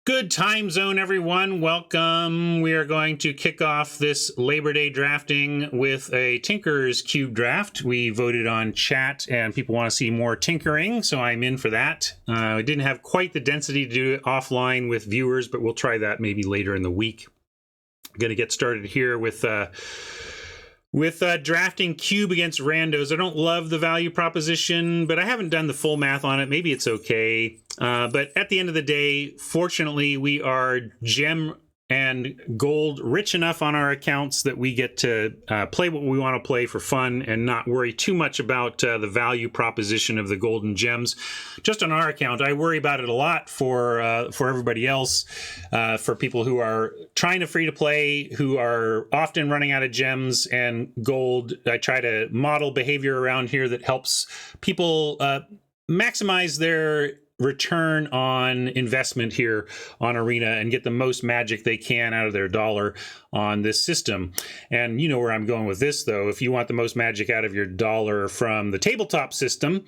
Good time zone, everyone. Welcome. We are going to kick off this Labor Day drafting with a Tinker's Cube draft. We voted on chat and people want to see more tinkering, so I'm in for that. I didn't have quite the density to do it offline with viewers, but we'll try that maybe later in the week. I'm going to get started here with drafting cube against randos. I don't love the value proposition, but I haven't done the full math on it. Maybe it's okay. But at the end of the day, fortunately, we are gem and gold rich enough on our accounts that we get to play what we want to play for fun and not worry too much about the value proposition of the golden gems. Just on our account, I worry about it a lot for everybody else, for people who are trying to free to play, who are often running out of gems and gold. I try to model behavior around here that helps people maximize their return on investment here on Arena and get the most magic they can out of their dollar on this system. And you know where I'm going with this, though. If you want the most magic out of your dollar from the tabletop system,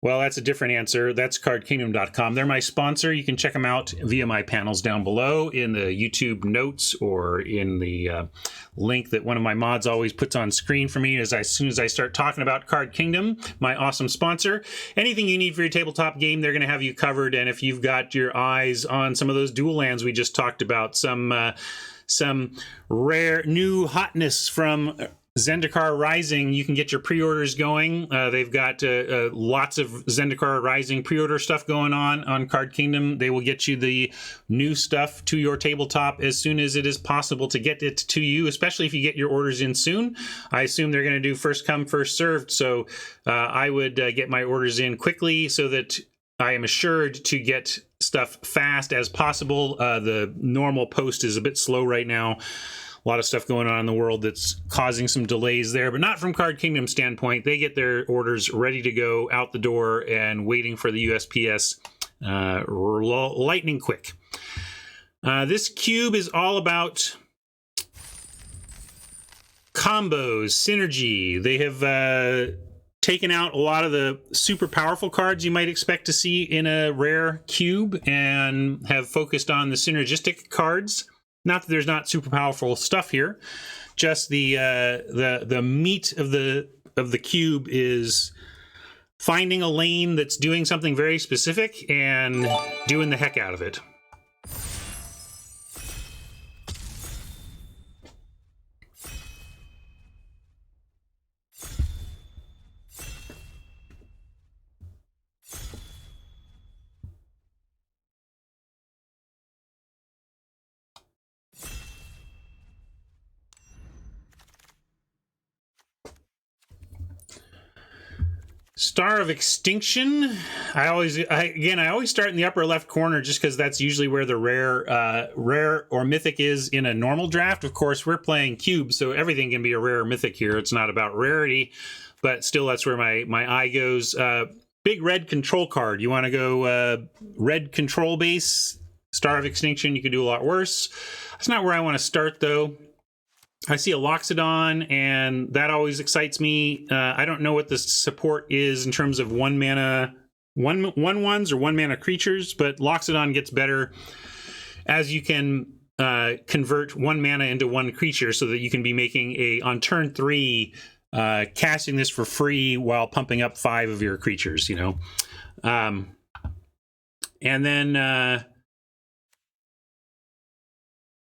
well, that's a different answer. That's cardkingdom.com. They're my sponsor. You can check them out via my panels down below in the YouTube notes or in the link that one of my mods always puts on screen for me as soon as I start talking about Card Kingdom, my awesome sponsor. Anything you need for your tabletop game, they're going to have you covered. And if you've got your eyes on some of those dual lands we just talked about, some rare new hotness from Zendikar Rising, you can get your pre-orders going. They've got lots of Zendikar Rising pre-order stuff going on Card Kingdom. They will get you the new stuff to your tabletop as soon as it is possible to get it to you, especially if you get your orders in soon. I assume they're going to do first come, first served, so I would get my orders in quickly so that I am assured to get stuff fast as possible. The normal post is a bit slow right now. A lot of stuff going on in the world that's causing some delays there, but not from Card Kingdom standpoint. They get their orders ready to go out the door and waiting for the USPS lightning quick. This cube is all about combos, synergy. They have taken out a lot of the super powerful cards you might expect to see in a rare cube and have focused on the synergistic cards. Not that there's not super powerful stuff here, just the meat of the cube is finding a lane that's doing something very specific and doing the heck out of it. Star of Extinction. I always start in the upper left corner just because that's usually where the rare or mythic is in a normal draft. Of course, we're playing cube, so everything can be a rare or mythic here. It's not about rarity, but still, that's where my eye goes. Big red control card. You want to go red control base, Star of Extinction. You could do a lot worse. That's not where I want to start, though. I see a Loxodon, and that always excites me. I don't know what the support is in terms of one mana creatures, but Loxodon gets better as you can convert one mana into one creature so that you can be making on turn 3, casting this for free while pumping up 5 of your creatures, you know. And then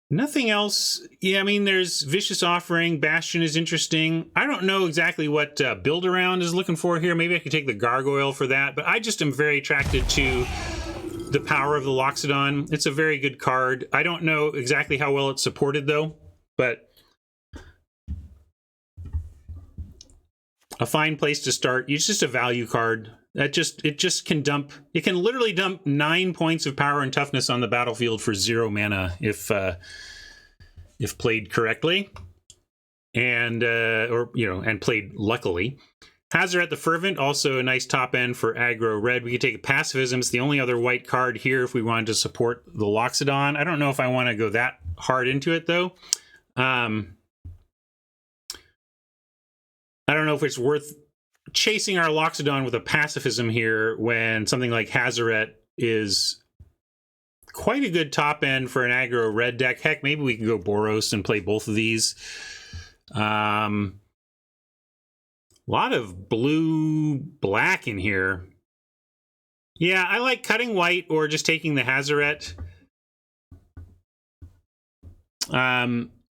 nothing else. Yeah, I mean, there's Vicious Offering. Bastion is interesting. I don't know exactly what Build Around is looking for here. Maybe I could take the Gargoyle for that, but I just am very attracted to the power of the Loxodon. It's a very good card. I don't know exactly how well it's supported, though, but a fine place to start. It's just a value card. It can literally dump 9 points of power and toughness on the battlefield for 0 mana if played correctly and played luckily. Hazoret the Fervent, also a nice top end for aggro red. We could take a Pacifism. It's the only other white card here if we wanted to support the Loxodon. I don't know if I want to go that hard into it, though. I don't know if it's worth chasing our Loxodon with a Pacifism here when something like Hazoret is quite a good top end for an aggro red deck. Heck, maybe we can go Boros and play both of these. A lot of blue-black in here. Yeah, I like cutting white or just taking the Hazoret.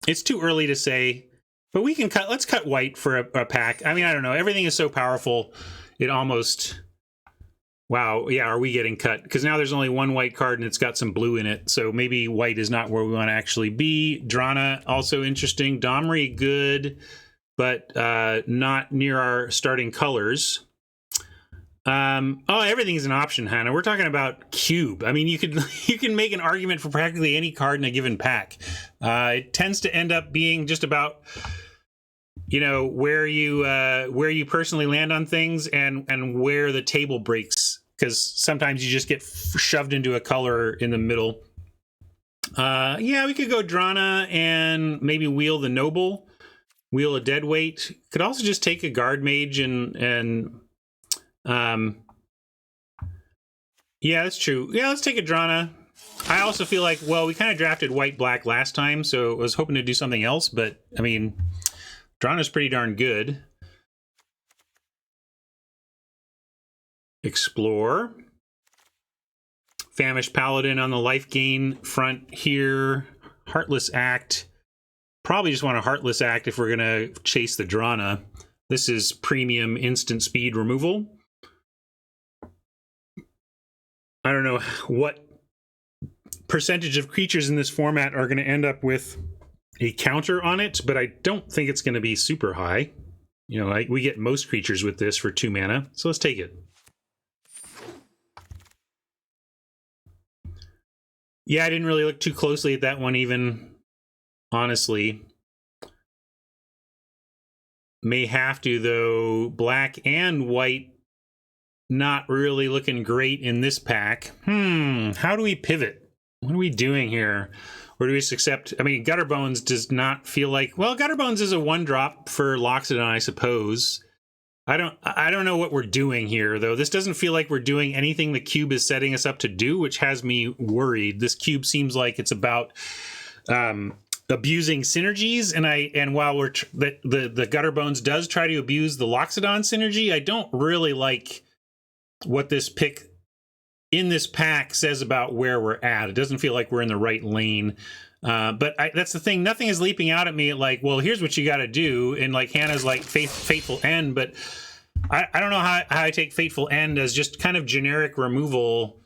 It's too early to say, but we can cut. Let's cut white for a pack. I mean, I don't know. Everything is so powerful. It almost... Wow, yeah, are we getting cut? Because now there's only one white card and it's got some blue in it. So maybe white is not where we want to actually be. Drana, also interesting. Domri, good, but not near our starting colors. Oh, everything is an option, Hannah. We're talking about cube. I mean, you can make an argument for practically any card in a given pack. It tends to end up being just about... where you personally land on things and where the table breaks, because sometimes you just get shoved into a color in the middle. Yeah, we could go Drana and maybe wheel the Noble, wheel a Deadweight. Could also just take a Guard Mage and yeah, that's true. Yeah, let's take a Drana. I also feel like, well, we kind of drafted white-black last time, so I was hoping to do something else, but I mean... Drana's pretty darn good. Explore. Famished Paladin on the life gain front here. Heartless Act. Probably just want a Heartless Act if we're going to chase the Drana. This is premium instant speed removal. I don't know what percentage of creatures in this format are going to end up with a counter on it, but I don't think it's going to be super high. Like we get most creatures with this for 2 mana, so let's take it. Yeah, I didn't really look too closely at that one even, honestly. May have to, though. Black and white not really looking great in this pack. How do we pivot? What are we doing here? Or do we just accept... I mean, Gutterbones does not feel like... Well, Gutterbones is a 1-drop for Loxodon, I suppose. I don't know what we're doing here, though. This doesn't feel like we're doing anything the cube is setting us up to do, which has me worried. This cube seems like it's about abusing synergies, and while the Gutterbones does try to abuse the Loxodon synergy, I don't really like what this pick in this pack says about where we're at. It doesn't feel like we're in the right lane. But that's the thing. Nothing is leaping out at me like, well, here's what you got to do. And like Hannah's like Fateful End, but I don't know how I take Fateful End as just kind of generic removal.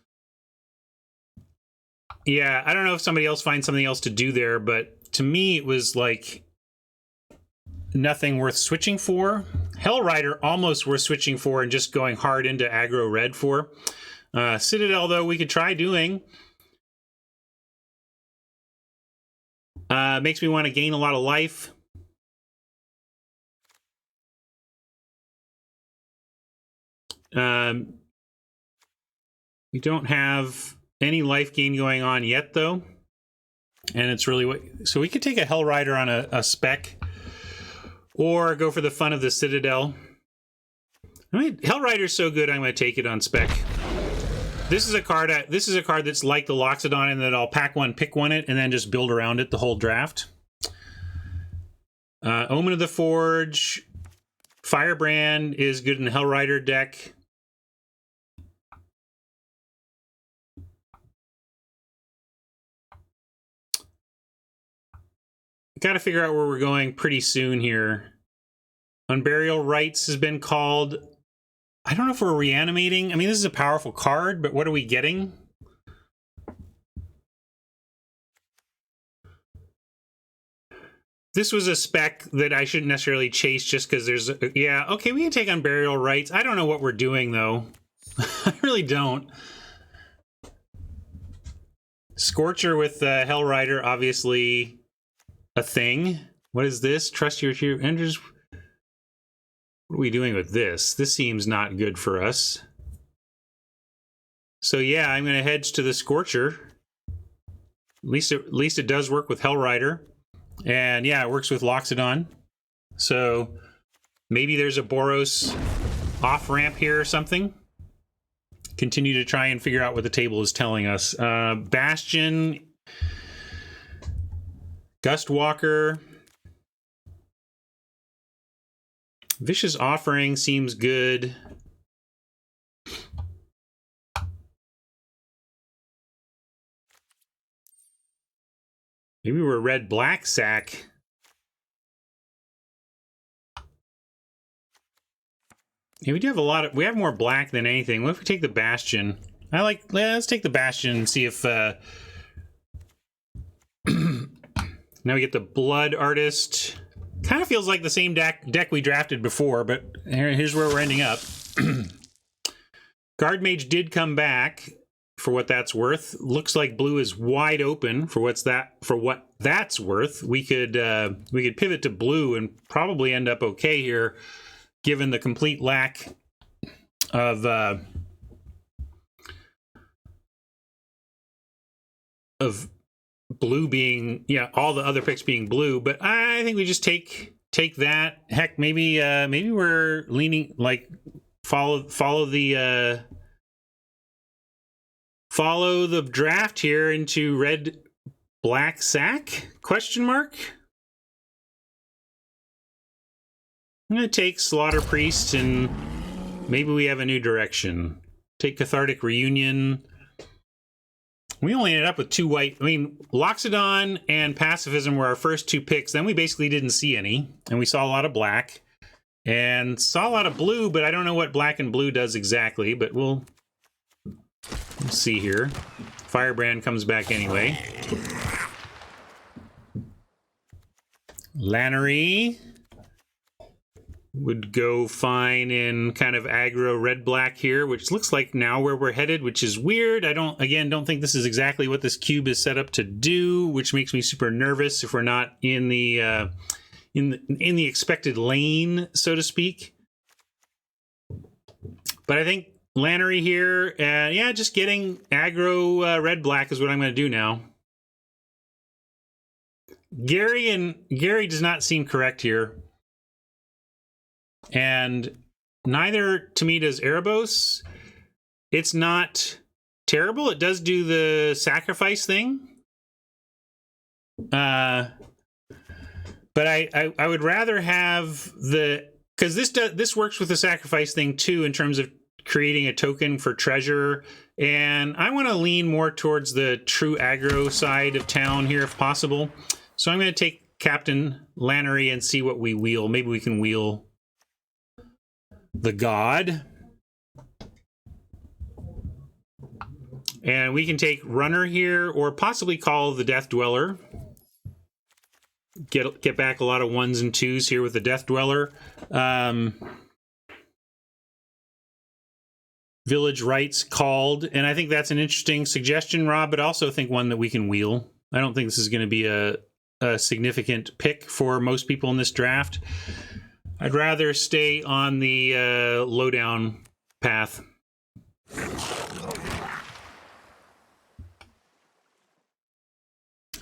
Yeah, I don't know if somebody else finds something else to do there, but to me it was like nothing worth switching for. Hellrider almost worth switching for and just going hard into aggro red for. Citadel, though, we could try doing. Makes me want to gain a lot of life. We don't have any life gain going on yet, though. And it's really what... So we could take a Hellrider on a spec. Or go for the fun of the Citadel. I mean, Hellrider's so good, I'm going to take it on spec. This is a card that's like the Loxodon in that I'll pack one, pick one it, and then just build around it the whole draft. Omen of the Forge. Firebrand is good in the Hellrider deck. Got to figure out where we're going pretty soon here. Unburial Rites has been called. I don't know if we're reanimating. I mean, this is a powerful card, but what are we getting? This was a spec that I shouldn't necessarily chase just because there's... Yeah, okay, we can take Unburial Rites. I don't know what we're doing, though. I really don't. Scorcher with Hellrider, obviously a thing. What is this? Trust your hero enters... What are we doing with this? This seems not good for us. So yeah, I'm going to hedge to the Scorcher. At least it does work with Hellrider. And yeah, it works with Loxodon. So maybe there's a Boros off-ramp here or something. continue to try and figure out what the table is telling us. Bastion, Gustwalker, Vicious Offering seems good. Maybe we're red-black sack. Yeah, we do have a lot of... We have more black than anything. What if we take the Bastion? Let's take the Bastion and see if... Now we get the Blood Artist. Kind of feels like the same deck we drafted before, but here's where we're ending up. Guard Mage did come back for what that's worth. Looks like blue is wide open for what that's worth. We could pivot to blue and probably end up okay here, given the complete lack of blue being, all the other picks being blue. But I think we just take that. Heck, maybe we're leaning, like, follow the draft here into red black sack ? I'm gonna take Slaughter Priest and maybe we have a new direction. Take Cathartic Reunion. We only ended up with 2 white. I mean, Loxodon and Pacifism were our first 2 picks. Then we basically didn't see any, and we saw a lot of black and saw a lot of blue, but I don't know what black and blue does exactly, but we'll see here. Firebrand comes back anyway. Lannery would go fine in kind of aggro red-black here, which looks like now where we're headed, which is weird. I don't think this is exactly what this cube is set up to do, which makes me super nervous if we're not in the in the expected lane, so to speak. But I think Lannery here, just getting aggro red-black is what I'm going to do now. Gary does not seem correct here. And neither, to me, does Erebos. It's not terrible. It does do the sacrifice thing. But I would rather have the... Because this works with the sacrifice thing, too, in terms of creating a token for treasure. And I want to lean more towards the true aggro side of town here, if possible. So I'm going to take Captain Lannery and see what we wheel. Maybe we can wheel the God. And we can take Runner here, or possibly call the Death Dweller. Get back a lot of 1s and 2s here with the Death Dweller. Village Rites called, and I think that's an interesting suggestion, Rob, but also think one that we can wheel. I don't think this is going to be a significant pick for most people in this draft. I'd rather stay on the lowdown path.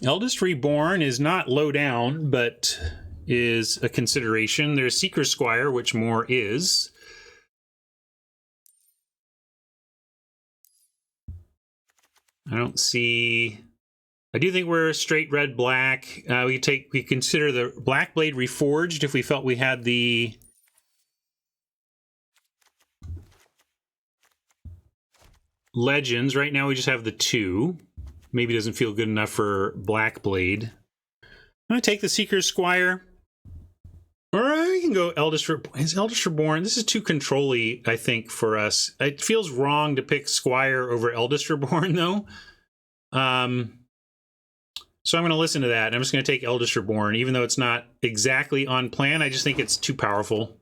Eldest Reborn is not low down, but is a consideration. There's Seeker Squire, which more is. I don't see... I do think we're straight red black. We consider the Black Blade Reforged if we felt we had the Legends. Right now we just have the 2. Maybe it doesn't feel good enough for Black Blade. I'm gonna take the Seeker's Squire. Or I can go Eldest Reborn. Is Eldest Reborn? This is too control-y, I think, for us. It feels wrong to pick Squire over Eldest Reborn, though. So I'm going to listen to that. I'm just going to take Eldest Reborn, even though it's not exactly on plan. I just think it's too powerful.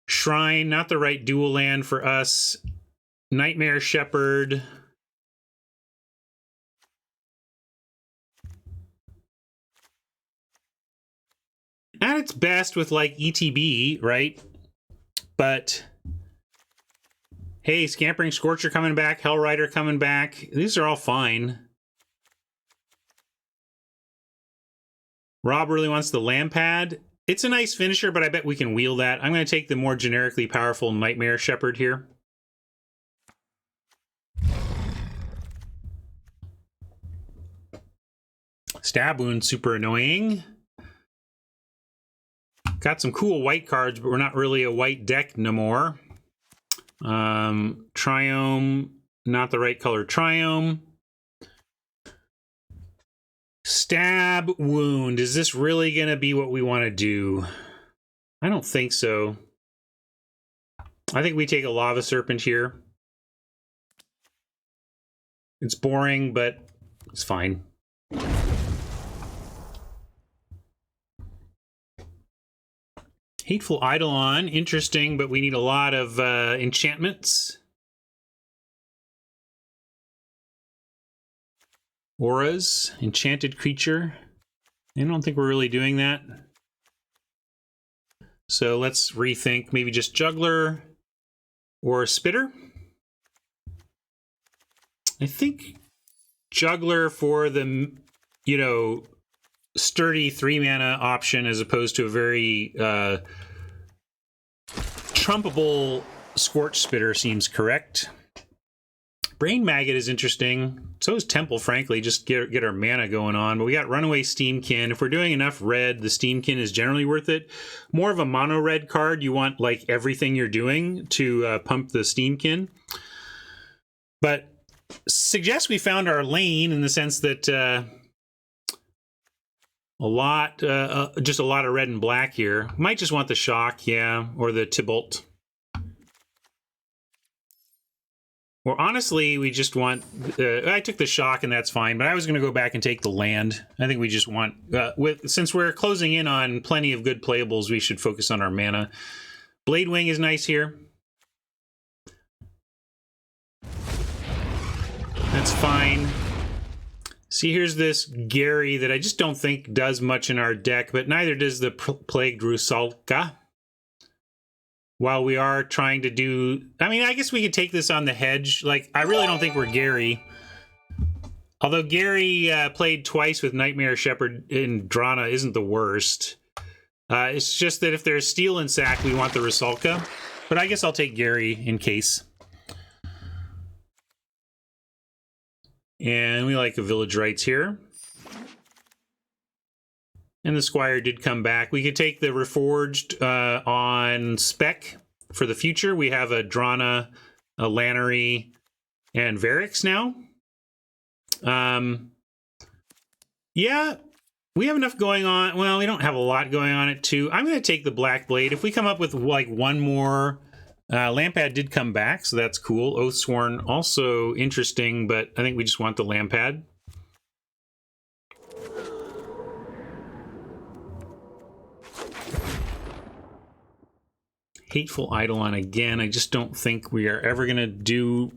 Shrine, not the right dual land for us. Nightmare Shepherd. At its best with, like, ETB, right? But... hey, Scampering Scorcher coming back, Hellrider coming back. These are all fine. Rob really wants the Lampad. It's a nice finisher, but I bet we can wheel that. I'm going to take the more generically powerful Nightmare Shepherd here. Stab Wound, super annoying. Got some cool white cards, but we're not really a white deck no more. Triome, not the right color Triome. Stab Wound, is this really going to be what we want to do? I don't think so. I think we take a Lava Serpent here. It's boring, but it's fine. Hateful Eidolon, interesting, but we need a lot of enchantments. Auras, enchanted creature. I don't think we're really doing that. So let's rethink maybe just Juggler or Spitter. I think Juggler for the, you know, sturdy 3-mana option as opposed to a very trumpable Scorch Spitter seems correct. Brain Maggot is interesting. So is Temple, frankly, just get our mana going on. But we got Runaway Steamkin. If we're doing enough red, the Steamkin is generally worth it. More of a mono red card. You want like everything you're doing to pump the Steamkin. But suggest we found our lane in the sense that just a lot of red and black here. Might just want the Shock, yeah, or the Tibalt. Or honestly, we just want... I took the Shock, and that's fine, but I was going to go back and take the land. I think we just want... since we're closing in on plenty of good playables, we should focus on our mana. Blade Wing is nice here. That's fine. See, here's this Gary that I just don't think does much in our deck, but neither does the Plagued Rusalka. While we are trying to do... I mean, I guess we could take this on the hedge. Like, I really don't think we're Gary. Although Gary played twice with Nightmare Shepherd in Drana isn't the worst. It's just that if there's Steel and Sack, we want the Rusalka. But I guess I'll take Gary in case. And we like the Village Rites here. And the Squire did come back. We could take the Reforged on spec for the future. We have a Drana, a Lannery, and Varix now. Yeah, we have enough going on. Well, we don't have a lot going on at 2. I'm going to take the Black Blade. If we come up with like one more... Lampad did come back, so that's cool. Oathsworn, also interesting, but I think we just want the Lampad. Hateful Eidolon again. I just don't think we are ever going to do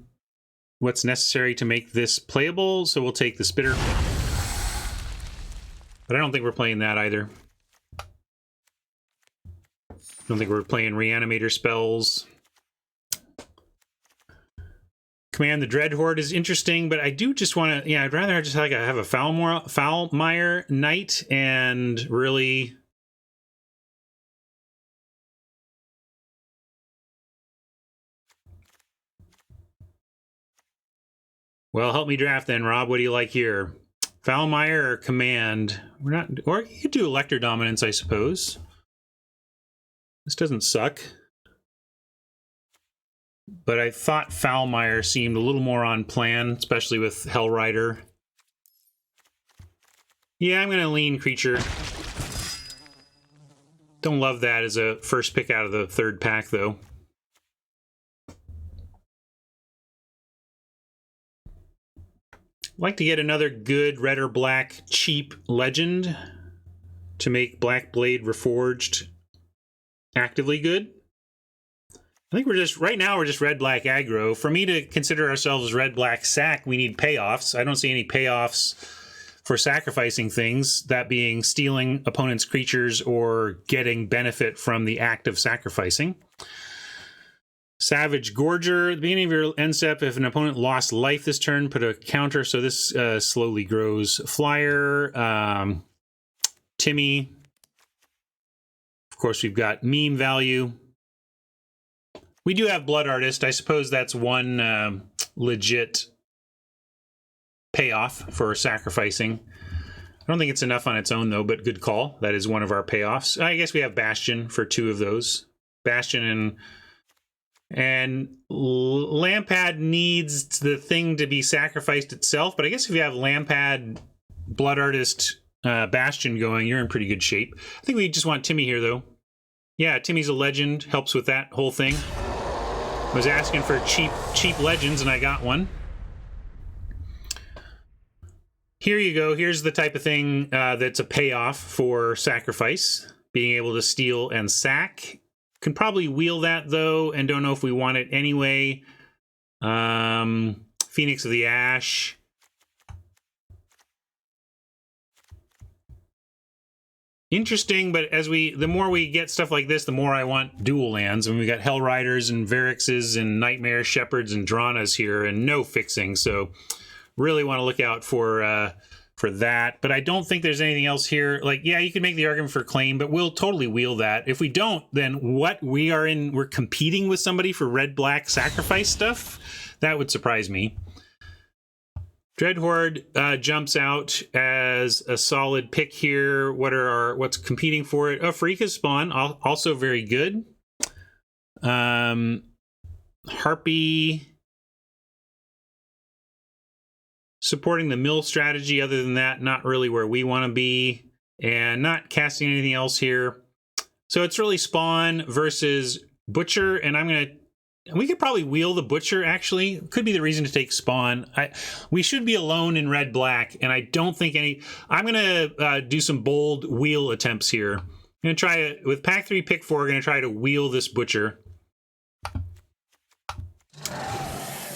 what's necessary to make this playable, so we'll take the Spitter. But I don't think we're playing that either. I don't think we're playing Reanimator spells. Command the Dreadhorde is interesting, but I do just want to... Yeah, I'd rather just like have a Foulmire Knight and really... Well, help me draft then, Rob. What do you like here? Foulmire or Command? We're not... Or you could do Elector Dominance, I suppose. This doesn't suck. But I thought Foulmire seemed a little more on plan, especially with Hellrider. Yeah, I'm going to lean Creature. Don't love that as a first pick out of the third pack, though. Like to get another good red or black cheap legend to make Black Blade Reforged actively good. I think we're just, right now we're just red-black aggro. For me to consider ourselves red-black sack, we need payoffs. I don't see any payoffs for sacrificing things, that being stealing opponent's creatures or getting benefit from the act of sacrificing. Savage Gorger. At the beginning of your end step, if an opponent lost life this turn, put a counter, so this slowly grows. Flyer, Timmy. course, we've got meme value. We do have Blood Artist. I suppose that's one legit payoff for sacrificing. I don't think it's enough on its own, though, but good call. That is one of our payoffs. I guess we have Bastion for 2 of those. Bastion and Lampad needs the thing to be sacrificed itself, but I guess if you have Lampad, Blood Artist, Bastion going, you're in pretty good shape. I think we just want Timmy here, though. Yeah, Timmy's a legend. Helps with that whole thing. Was asking for cheap legends, and I got one. Here you go. Here's the type of thing that's a payoff for sacrifice. Being able to steal and sack. Can probably wheel that, though, and don't know if we want it anyway. Phoenix of the Ash. Interesting, but the more we get stuff like this, the more I want dual lands. And we got Hell Riders and Varixes and Nightmare Shepherds and Dranas here, and no fixing. So really want to look out for that. But I don't think there's anything else here. Like, yeah, you can make the argument for claim, but we'll totally wheel that. If we don't, then what? We're competing with somebody for red-black sacrifice stuff? That would surprise me. Dreadhorde jumps out as a solid pick here. What's competing for it? Oh, Pharika's Spawn, also very good. Harpy supporting the mill strategy. Other than that, not really where we want to be, and not casting anything else here. So it's really Spawn versus Butcher, and we could probably wheel the Butcher, actually. Could be the reason to take Spawn. We should be alone in red-black, and I don't think I'm going to do some bold wheel attempts here. I'm going to try with pack 3, pick 4, going to try to wheel this Butcher.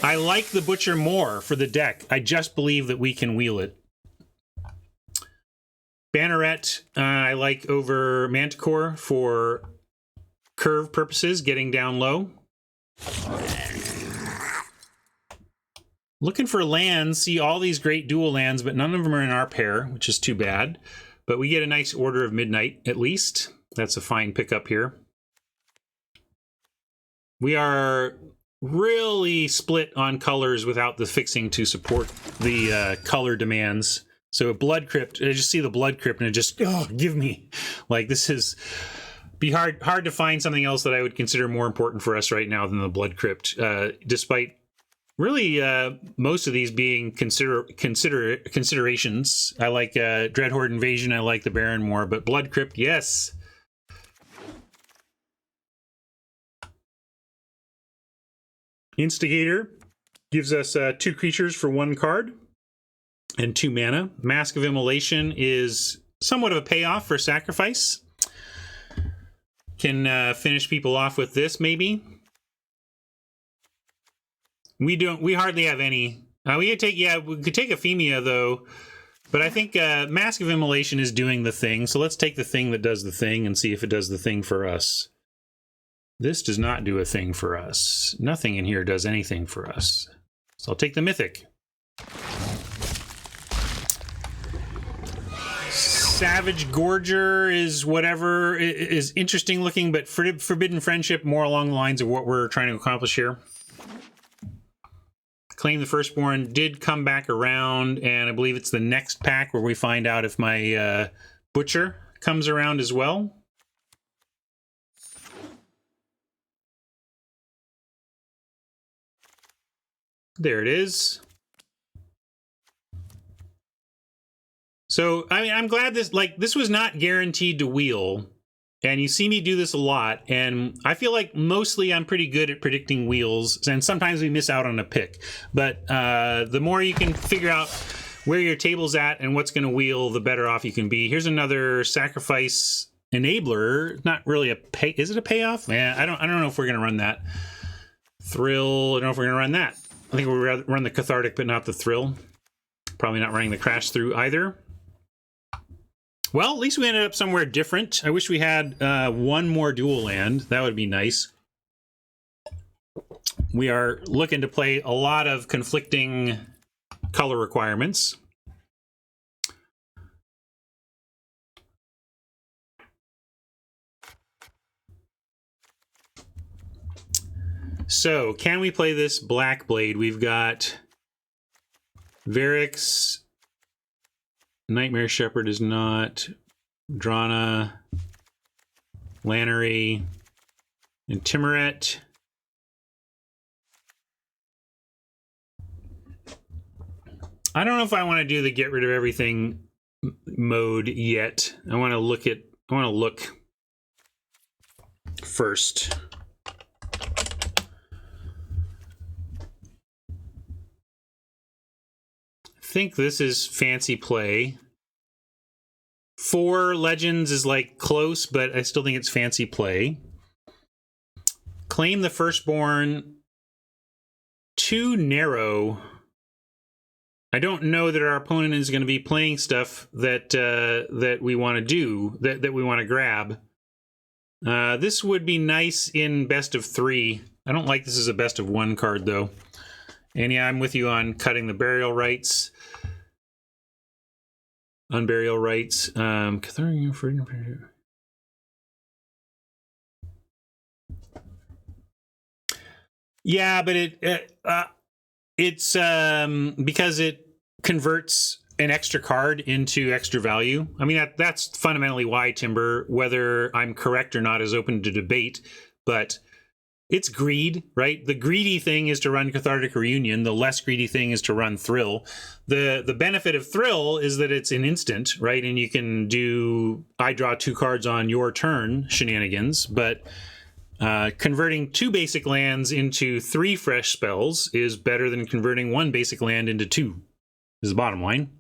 I like the Butcher more for the deck. I just believe that we can wheel it. Banneret, I like over Manticore for curve purposes, getting down low. Looking for lands, see all these great dual lands, but none of them are in our pair, which is too bad. But we get a nice Order of Midnight, at least. That's a fine pickup here. We are really split on colors without the fixing to support the color demands. So a Blood Crypt, I just see the Blood Crypt and it just, give me. Like, this is be hard to find something else that I would consider more important for us right now than the Blood Crypt, despite really most of these being considerations. I like Dreadhorde Invasion, I like the Baron more, but Blood Crypt, yes. Instigator gives us 2 creatures for 1 card and 2 mana. Mask of Immolation is somewhat of a payoff for sacrifice. Can finish people off with this, maybe. We hardly have any. We could take Ephemia, though, but I think Mask of Immolation is doing the thing. So let's take the thing that does the thing and see if it does the thing for us. This does not do a thing for us. Nothing in here does anything for us. So I'll take the Mythic. Savage Gorger is whatever, is interesting looking, but Forbidden Friendship more along the lines of what we're trying to accomplish here. Claim the Firstborn did come back around, and I believe it's the next pack where we find out if my Butcher comes around as well. There it is. So, I mean, I'm glad this was not guaranteed to wheel, and you see me do this a lot, and I feel like mostly I'm pretty good at predicting wheels, and sometimes we miss out on a pick. But the more you can figure out where your table's at and what's going to wheel, the better off you can be. Here's another Sacrifice Enabler. Not really a pay. Is it a payoff? Yeah, I don't know if we're going to run that. Thrill. I don't know if we're going to run that. I think we'll run the Cathartic, but not the Thrill. Probably not running the Crash Through either. Well, at least we ended up somewhere different. I wish we had 1 more dual land. That would be nice. We are looking to play a lot of conflicting color requirements. So, can we play this Black Blade? We've got Varix, Nightmare Shepherd is not, Drana, Lannery, and Timoret. I don't know if I want to do the get rid of everything mode yet. I want to look first. I think this is fancy play. 4 Legends is like close, but I still think it's fancy play. Claim the Firstborn. Too narrow. I don't know that our opponent is going to be playing stuff that that we want to do, that we want to grab. This would be nice in best of 3. I don't like this as a best of 1 card, though. And yeah, I'm with you on cutting the burial rights. Unburial rights. Yeah, but it's because it converts an extra card into extra value. I mean, that's fundamentally why Timber, whether I'm correct or not, is open to debate, but it's greed, right? The greedy thing is to run Cathartic Reunion. The less greedy thing is to run Thrill. The benefit of Thrill is that it's an instant, right? And you can do, I draw 2 cards on your turn shenanigans, but converting 2 basic lands into 3 fresh spells is better than converting 1 basic land into 2, is the bottom line.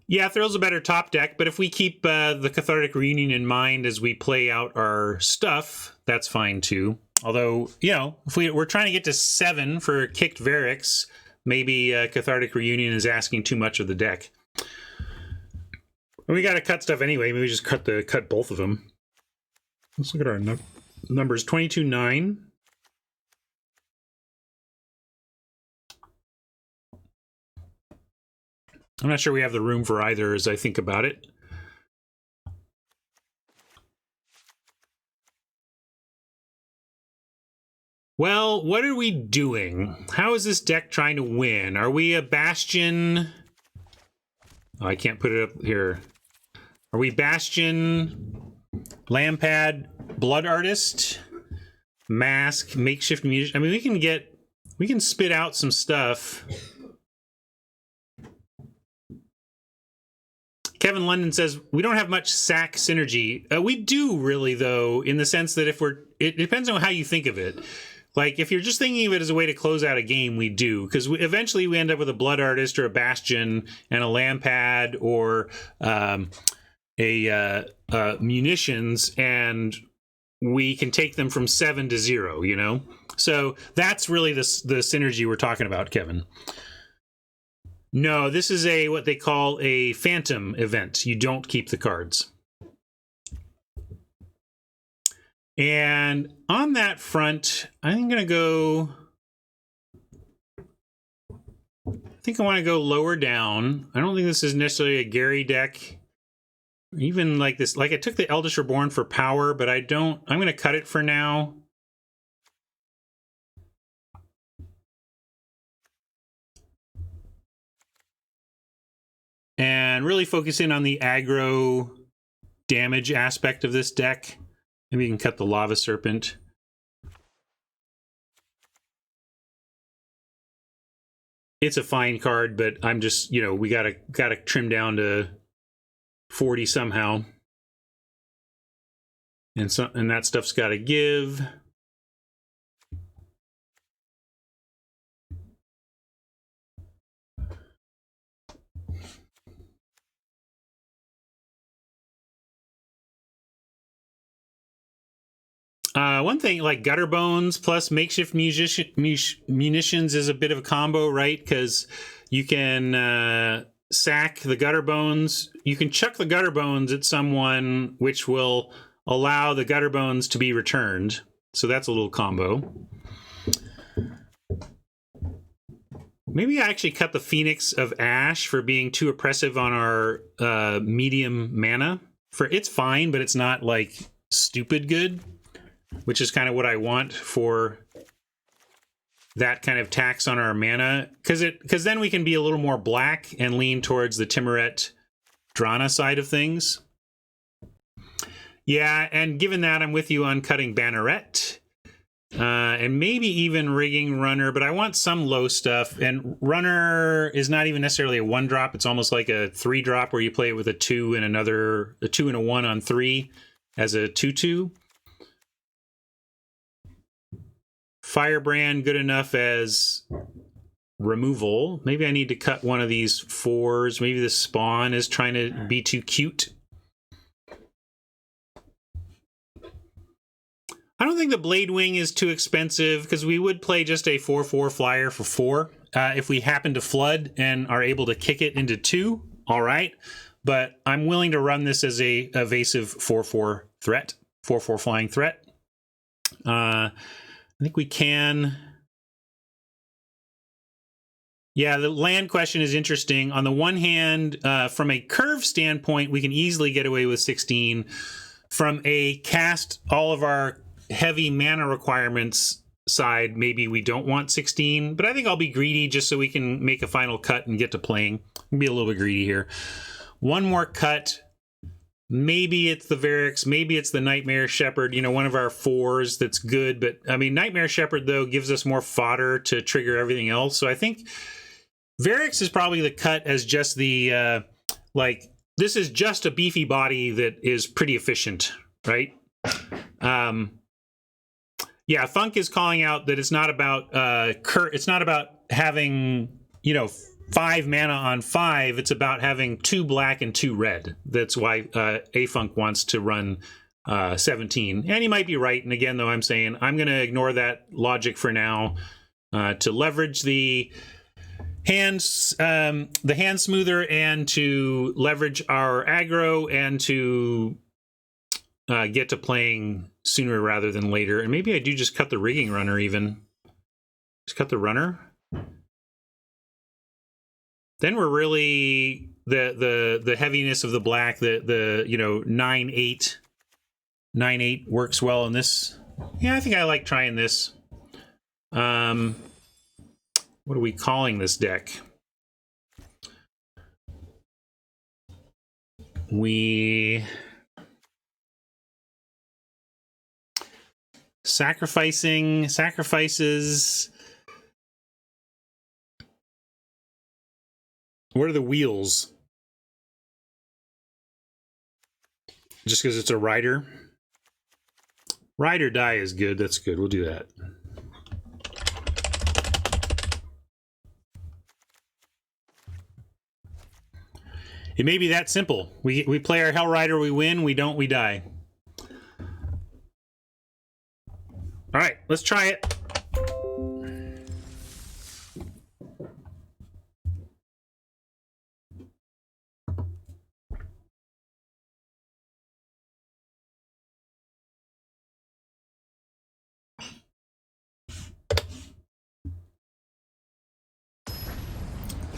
Yeah, Thrill's a better top deck, but if we keep the Cathartic Reunion in mind as we play out our stuff, that's fine too. Although, you know, if we're trying to get to 7 for kicked Varix, maybe Cathartic Reunion is asking too much of the deck. We got to cut stuff anyway. Maybe we just cut both of them. Let's look at our numbers. 22-9. I'm not sure we have the room for either as I think about it. Well, what are we doing? How is this deck trying to win? Are we a Bastion? Oh, I can't put it up here. Are we Bastion, Lampad, Blood Artist, Mask, Makeshift Musician? I mean, we can spit out some stuff. Kevin London says, we don't have much sack synergy. We do really, though, in the sense that it depends on how you think of it. Like, if you're just thinking of it as a way to close out a game, we do. Because eventually we end up with a Blood Artist or a Bastion and a Lampad or Munitions, and we can take them from 7 to 0, you know? So that's really the synergy we're talking about, Kevin. No, this is what they call a phantom event. You don't keep the cards. And on that front, I'm going to go... I think I want to go lower down. I don't think this is necessarily a Gary deck. Even like this, like I took the Eldest Reborn for power, but I'm going to cut it for now. And really focus in on the aggro damage aspect of this deck. Maybe you can cut the Lava Serpent. It's a fine card, but I'm just, you know, we gotta trim down to 40 somehow. And that stuff's gotta give. One thing, like Gutter Bones plus Makeshift Munitions is a bit of a combo, right? Because you can sack the Gutter Bones. You can chuck the Gutter Bones at someone, which will allow the Gutter Bones to be returned. So that's a little combo. Maybe I actually cut the Phoenix of Ash for being too oppressive on our medium mana it's fine, but it's not like stupid good, which is kind of what I want for that kind of tax on our mana, because then we can be a little more black and lean towards the Tymaret Drana side of things. Yeah, and given that, I'm with you on cutting Banneret. And maybe even rigging Runner, but I want some low stuff. And Runner is not even necessarily a 1-drop. It's almost like a 3-drop where you play it with a 2 and a 2 and a 1 on 3 as a 2/2. Firebrand, good enough as removal. Maybe I need to cut one of these 4s. Maybe the Spawn is trying to be too cute. I don't think the Blade Wing is too expensive, because we would play just a 4/4 flyer for 4. If we happen to flood and are able to kick it into 2, all right. But I'm willing to run this as a evasive 4/4 threat, 4/4 flying threat. I think we can. Yeah, the land question is interesting. On the one hand, from a curve standpoint, we can easily get away with 16. From a cast all of our heavy mana requirements side, maybe we don't want 16, but I think I'll be greedy just so we can make a final cut and get to playing. I'll be a little bit greedy here. One more cut. Maybe it's the Varix, maybe it's the Nightmare Shepherd, you know, one of our 4s that's good, but I mean, Nightmare Shepherd, though, gives us more fodder to trigger everything else, so I think Varix is probably the cut as just the, like, this is just a beefy body that is pretty efficient, right? Yeah, Funk is calling out that it's not about it's not about having, you know, 5 mana on 5. It's about having 2 black and 2 red. That's why A-Funk wants to run 17. And he might be right. And again, though, I'm saying I'm going to ignore that logic for now to leverage the hand smoother and to leverage our aggro and to get to playing sooner rather than later. And maybe I do just cut the Rigging Runner even. Just cut the Runner. Then we're really the heaviness of the black, the you know, 9/8. 9/8 works well in this. Yeah, I think I like trying this. What are we calling this deck? Sacrifices. What are the wheels? Just because it's a rider? Ride or die is good. That's good. We'll do that. It may be that simple. We play our Hell Rider, we win. We don't, we die. All right, let's try it.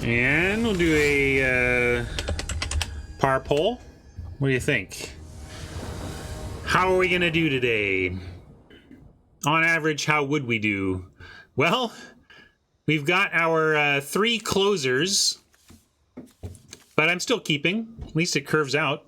And we'll do a par poll. What do you think? How are we going to do today? On average, how would we do? Well, we've got our 3 closers, but I'm still keeping. At least it curves out.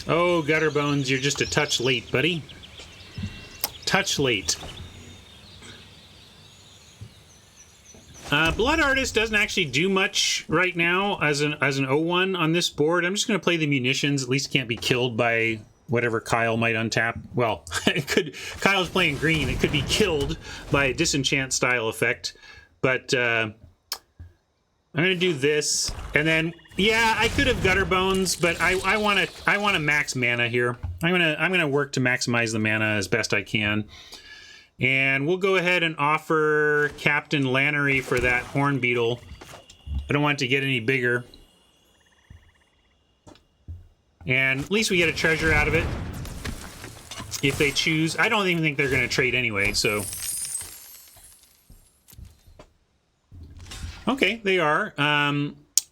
Oh, Gutterbones, you're just a touch late, buddy. Touch late. Blood Artist doesn't actually do much right now as an 0-1 on this board. I'm just going to play the munitions. At least can't be killed by whatever Kyle might untap. Well, it could. Kyle's playing green. It could be killed by a disenchant style effect. But I'm going to do this, and then yeah, I could have Gutterbones, but I want to max mana here. I'm gonna work to maximize the mana as best I can. And we'll go ahead and offer Captain Lannery for that Horn Beetle. I don't want it to get any bigger. And at least we get a treasure out of it. if they choose. I don't even think they're going to trade anyway, so. Okay, they are.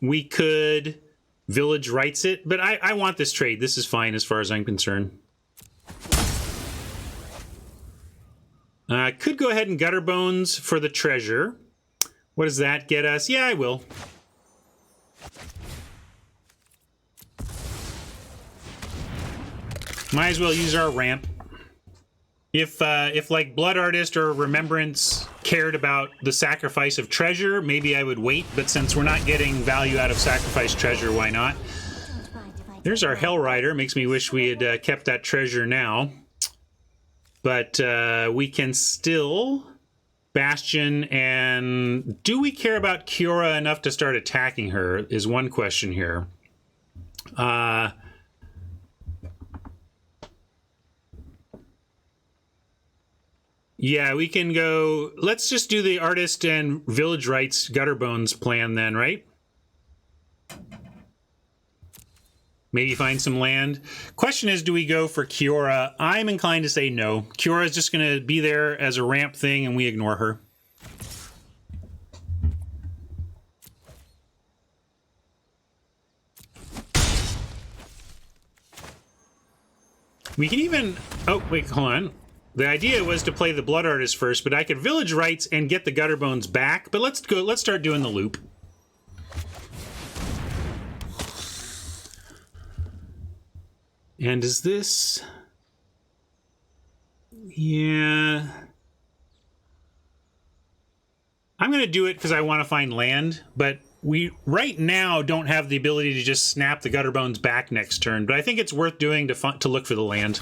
We could village rights it, but I want this trade. This is fine as far as I'm concerned. Could go ahead and gutter bones for the treasure. What does that get us? Yeah, I will. Might as well use our ramp. If like Blood Artist or Remembrance cared about the sacrifice of treasure, maybe I would wait, but since we're not getting value out of sacrifice treasure, why not? There's our Hell Rider. Makes me wish we had kept that treasure now. But we can still Bastion, and do we care about Kiora enough to start attacking her is one question here. Yeah, we can go. Let's just do the artist and village rights gutter bones plan then, right? Maybe find some land. Question is, do we go for Kiora? I'm inclined to say no. Kiora is just going to be there as a ramp thing, and we ignore her. We can even... Oh, wait, hold on. The idea was to play the Blood Artist first, but I could village rights and get the gutter bones back. But let's go. Let's start doing the loop. And is this... Yeah... I'm going to do it because I want to find land, but we right now don't have the ability to just snap the gutter bones back next turn, but I think it's worth doing to look for the land.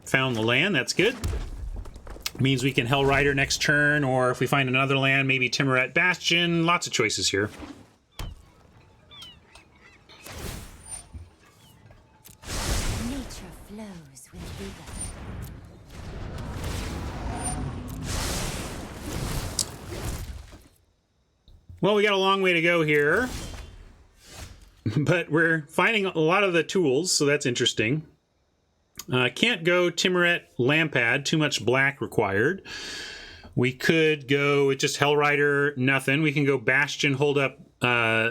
Found the land, that's good. Means we can Hell Rider next turn, or if we find another land, maybe Timoret Bastion. Lots of choices here. Nature flows with vigor. Well, we got a long way to go here, but we're finding a lot of the tools, so that's interesting. Can't go Timoret Lampad, too much black required. We could go with just Hell Rider, nothing. We can go Bastion, hold up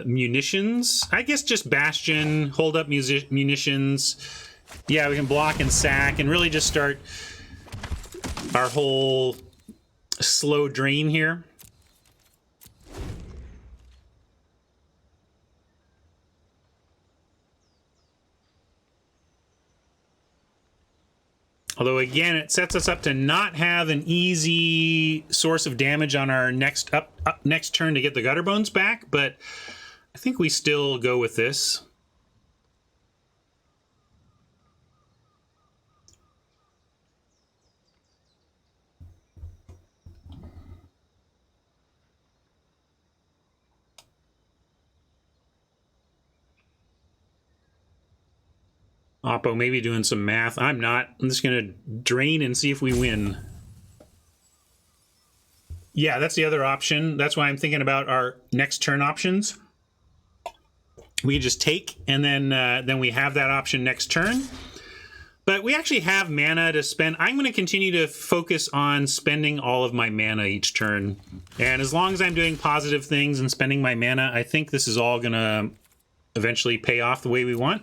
munitions. I guess just Bastion, hold up munitions. Yeah, we can block and sack and really just start our whole slow drain here. Although, again, it sets us up to not have an easy source of damage on our next turn to get the gutter bones back, but I think we still go with this. Oppo maybe doing some math. I'm not. I'm just going to drain and see if we win. Yeah, that's the other option. That's why I'm thinking about our next turn options. We just take, and then we have that option next turn. But we actually have mana to spend. I'm going to continue to focus on spending all of my mana each turn. And as long as I'm doing positive things and spending my mana, I think this is all going to eventually pay off the way we want.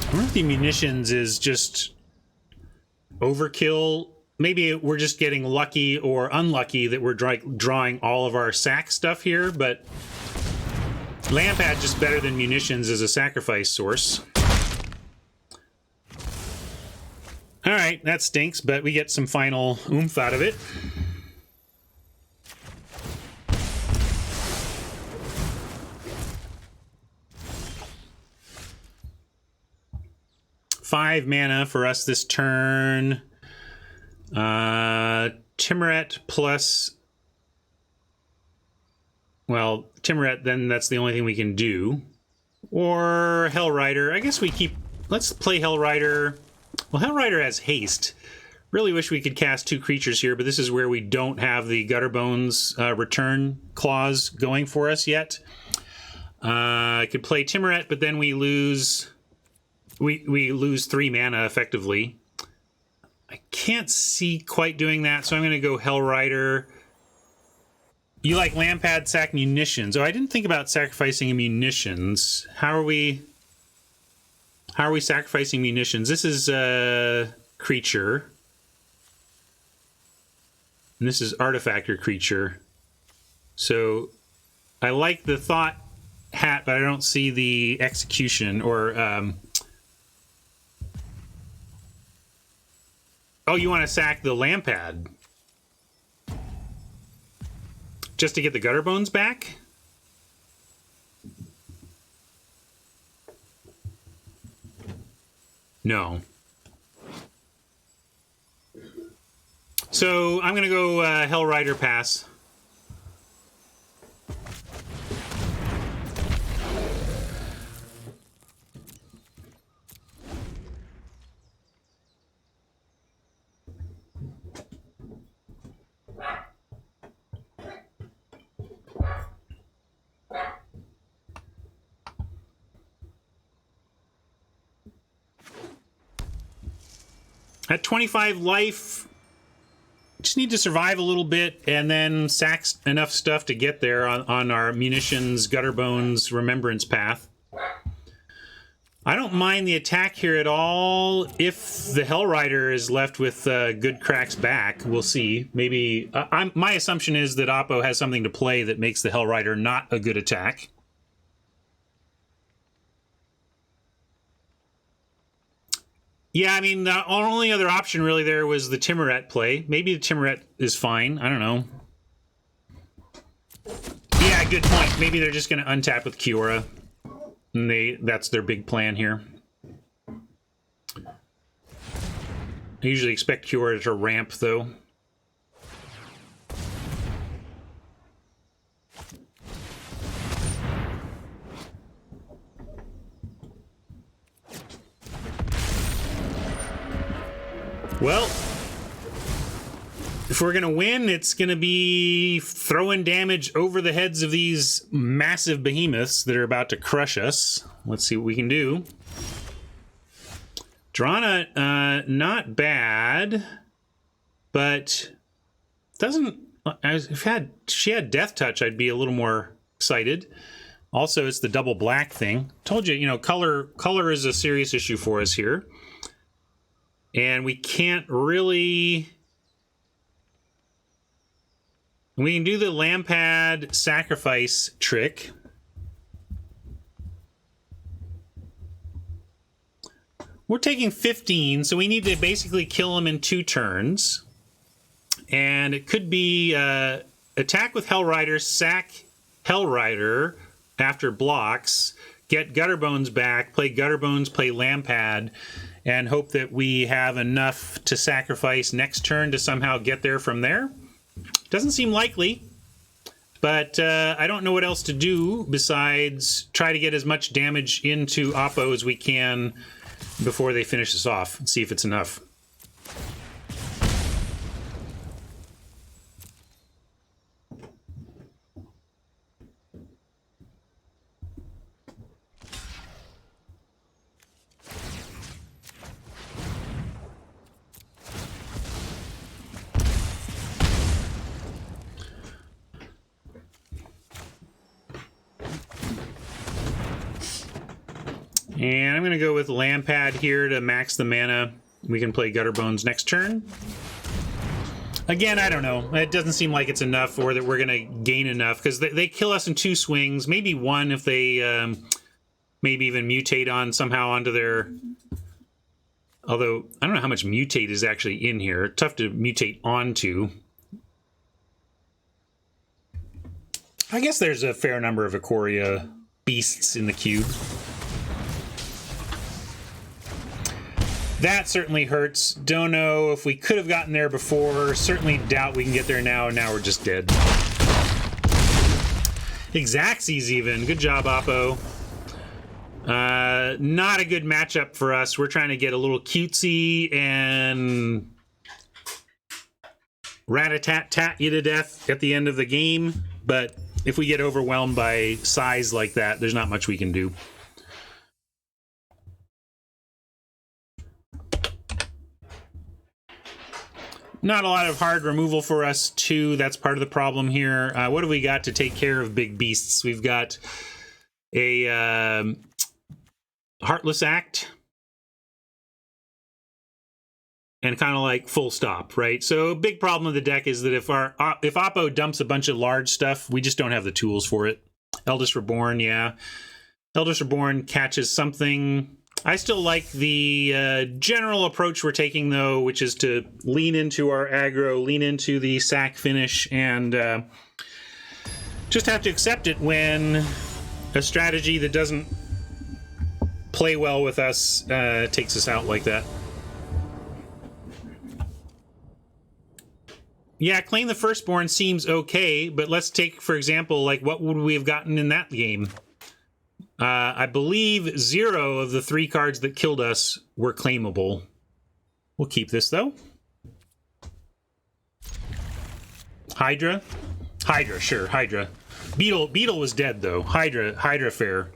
I wonder if the munitions is just overkill. Maybe we're just getting lucky or unlucky that we're drawing all of our sack stuff here, but Lampad just better than munitions as a sacrifice source. All right, that stinks, but we get some final oomph out of it. 5 mana for us this turn. Timuret plus... Well, Timuret, then that's the only thing we can do. Or Hellrider. I guess we keep... Let's play Hellrider. Well, Hellrider has haste. Really wish we could cast 2 creatures here, but this is where we don't have the Gutterbones return clause going for us yet. I could play Timuret, but then we lose... We lose 3 mana, effectively. I can't see quite doing that, so I'm going to go Hellrider. You like Lampad, sack munitions. Oh, I didn't think about sacrificing munitions. How are we sacrificing munitions? This is a creature. And this is artifactor creature. So I like the thought hat, but I don't see the execution or... Oh, you want to sack the Lampad? Just to get the Gutterbones back? No. So I'm going to go Hellrider pass. At 25 life, just need to survive a little bit and then sack enough stuff to get there on our munitions, Gutterbones, Remembrance path. I don't mind the attack here at all. If the Hellrider is left with good cracks back, we'll see. Maybe my assumption is that Oppo has something to play that makes the Hellrider not a good attack. Yeah, I mean, the only other option really there was the Timuret play. Maybe the Timuret is fine. I don't know. Yeah, good point. Maybe they're just going to untap with Kiora. And that's their big plan here. I usually expect Kiora to ramp, though. Well, if we're going to win, it's going to be throwing damage over the heads of these massive behemoths that are about to crush us. Let's see what we can do. Drana, not bad, but doesn't... If she had Death Touch, I'd be a little more excited. Also, it's the double black thing. Told you, you know, color is a serious issue for us here. And we can't really... We can do the Lampad sacrifice trick. We're taking 15, so we need to basically kill him in 2 turns. And it could be attack with Hellrider, sack Hellrider after blocks, get Gutterbones back, play Gutterbones, play Lampad, and hope that we have enough to sacrifice next turn to somehow get there from there. Doesn't seem likely, but I don't know what else to do besides try to get as much damage into Oppo as we can before they finish us off and see if it's enough. And I'm going to go with Lampad here to max the mana. We can play Gutterbones next turn. Again, I don't know. It doesn't seem like it's enough or that we're going to gain enough because they kill us in 2 swings. Maybe 1 if they maybe even mutate on somehow onto their... Although, I don't know how much mutate is actually in here. Tough to mutate onto. I guess there's a fair number of Ikoria beasts in the cube. That certainly hurts. Don't know if we could have gotten there before. Certainly doubt we can get there now, and now we're just dead. Xaxes even. Good job, Oppo. Not a good matchup for us. We're trying to get a little cutesy and rat-a-tat-tat you to death at the end of the game, but if we get overwhelmed by size like that, there's not much we can do. Not a lot of hard removal for us, too. That's part of the problem here. What have we got to take care of big beasts? We've got a Heartless Act. And kind of like full stop, right? So a big problem of the deck is that if Oppo dumps a bunch of large stuff, we just don't have the tools for it. Eldest Reborn, yeah. Eldest Reborn catches something. I still like the general approach we're taking, though, which is to lean into our aggro, lean into the sack finish, and just have to accept it when a strategy that doesn't play well with us takes us out like that. Yeah, Claim the Firstborn seems okay, but let's take, for example, like, what would we have gotten in that game? I believe 0 of the 3 cards that killed us were claimable. We'll keep this, though. Hydra? Hydra, sure, Hydra. Beetle was dead, though. Hydra fair.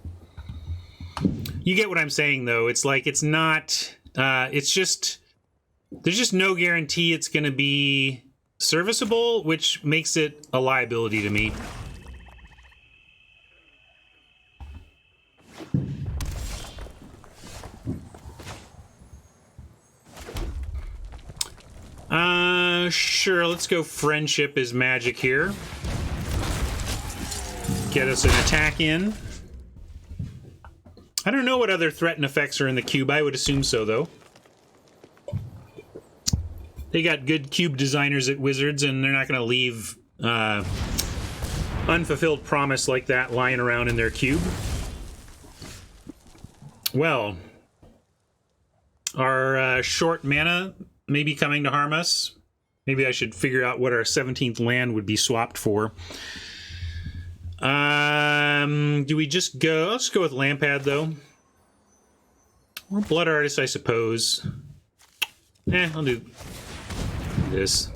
You get what I'm saying, though. It's like, it's not... it's just... There's just no guarantee it's going to be serviceable, which makes it a liability to me. Sure, let's go Friendship is magic here. Get us an attack in. I don't know what other threat and effects are in the cube. I would assume so, though. They got good cube designers at Wizards, and they're not going to leave unfulfilled promise like that lying around in their cube. Well, our short mana may be coming to harm us. Maybe I should figure out what our 17th land would be swapped for. Do we just go... Let's go with Lampad, though. Or Blood Artist, I suppose. I'll do this.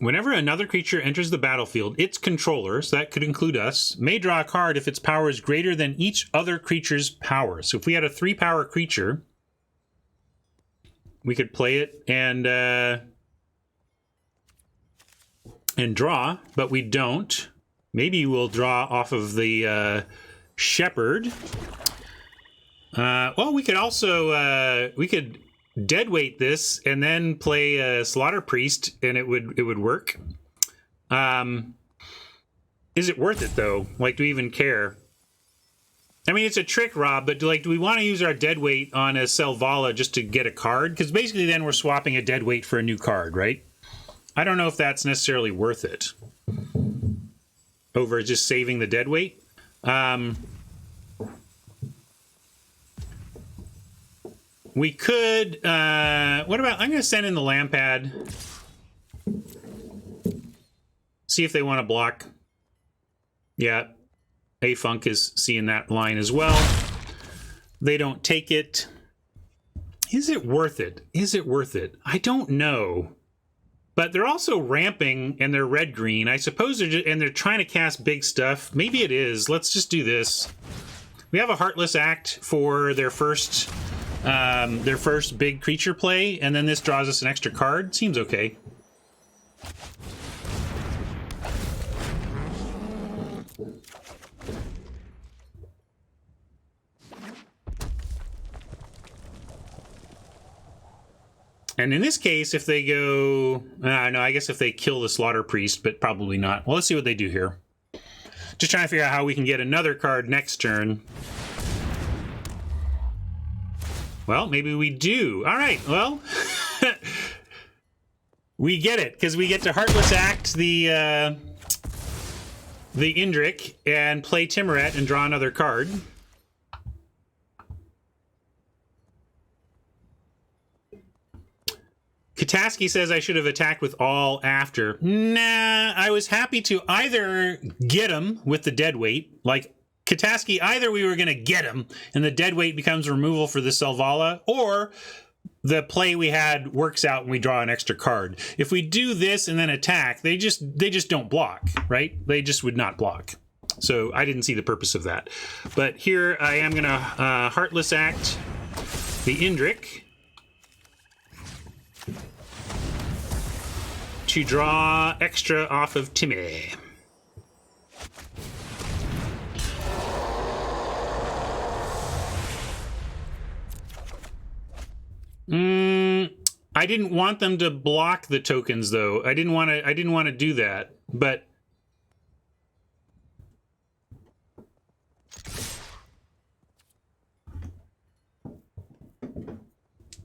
Whenever another creature enters the battlefield, its controller, so that could include us, may draw a card if its power is greater than each other creature's power. So if we had a 3-power creature, we could play it and draw, but we don't. Maybe we'll draw off of the Shepherd. Well, we could also we could deadweight this and then play a Slaughter Priest, and it would work. Is it worth it, though? Like, do we even care? I mean, it's a trick, Rob, but do we want to use our deadweight on a Selvala just to get a card? Because basically then we're swapping a deadweight for a new card, right? I don't know if that's necessarily worth it over just saving the deadweight. We could, what about, I'm going to send in the Lampad. See if they want to block. Yeah, A-Funk is seeing that line as well. They don't take it. Is it worth it? Is it worth it? I don't know. But they're also ramping, and they're red-green. I suppose they're just, and they're trying to cast big stuff. Maybe it is. Let's just do this. We have a Heartless Act for their first big creature play, and then this draws us an extra card. Seems okay. And in this case, if they go... no, I guess if they kill the Slaughter Priest, but probably not. Well, let's see what they do here. Just trying to figure out how we can get another card next turn. Well, maybe we do. All right, well... we get it, because we get to Heartless Act the Indrik and play Tymaret and draw another card. Kataski says I should have attacked with all after. Nah, I was happy to either get him with the deadweight, like Kataski, either we were going to get him and the deadweight becomes removal for the Selvala, or the play we had works out and we draw an extra card. If we do this and then attack, they just don't block, right? They just would not block. So I didn't see the purpose of that. But here I am going to Heartless Act the Indrik to draw extra off of Timmy. I didn't want them to block the tokens though. I didn't want to do that. But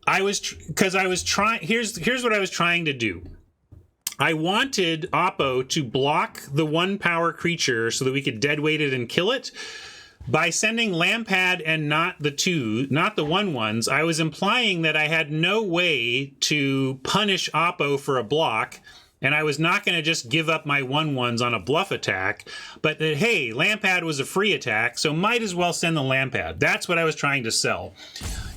I was trying. Here's what I was trying to do. I wanted Oppo to block the 1-power creature so that we could deadweight it and kill it. By sending Lampad and not the 1/1s, I was implying that I had no way to punish Oppo for a block, and I was not going to just give up my 1/1s on a bluff attack, but that, hey, Lampad was a free attack, so might as well send the Lampad. That's what I was trying to sell.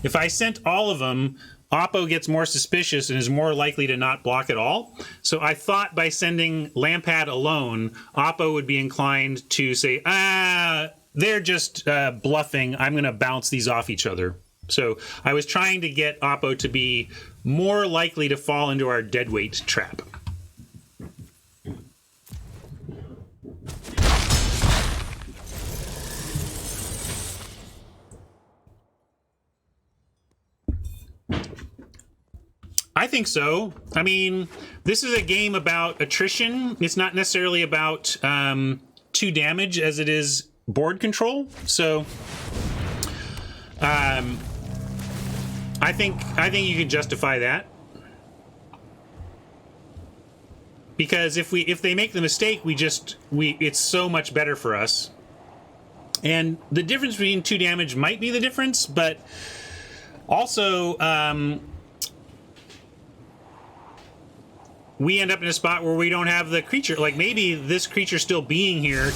If I sent all of them, Oppo gets more suspicious and is more likely to not block at all. So I thought by sending Lampad alone, Oppo would be inclined to say, they're just bluffing. I'm going to bounce these off each other. So I was trying to get Oppo to be more likely to fall into our deadweight trap. I think so. I mean, this is a game about attrition. It's not necessarily about 2 damage as it is board control. So I think you can justify that. Because if they make the mistake, it's so much better for us. And the difference between 2 damage might be the difference, but also we end up in a spot where we don't have the creature. Like maybe this creature still being here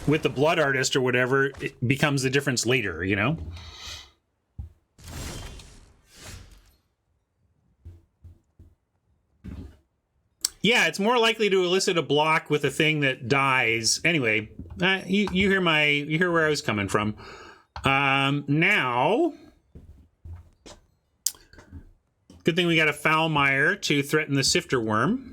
with the Blood Artist or whatever, it becomes the difference later, you know? Yeah, it's more likely to elicit a block with a thing that dies. Anyway, you hear where I was coming from. Now, good thing we got a Foulmire to threaten the Sifter Worm.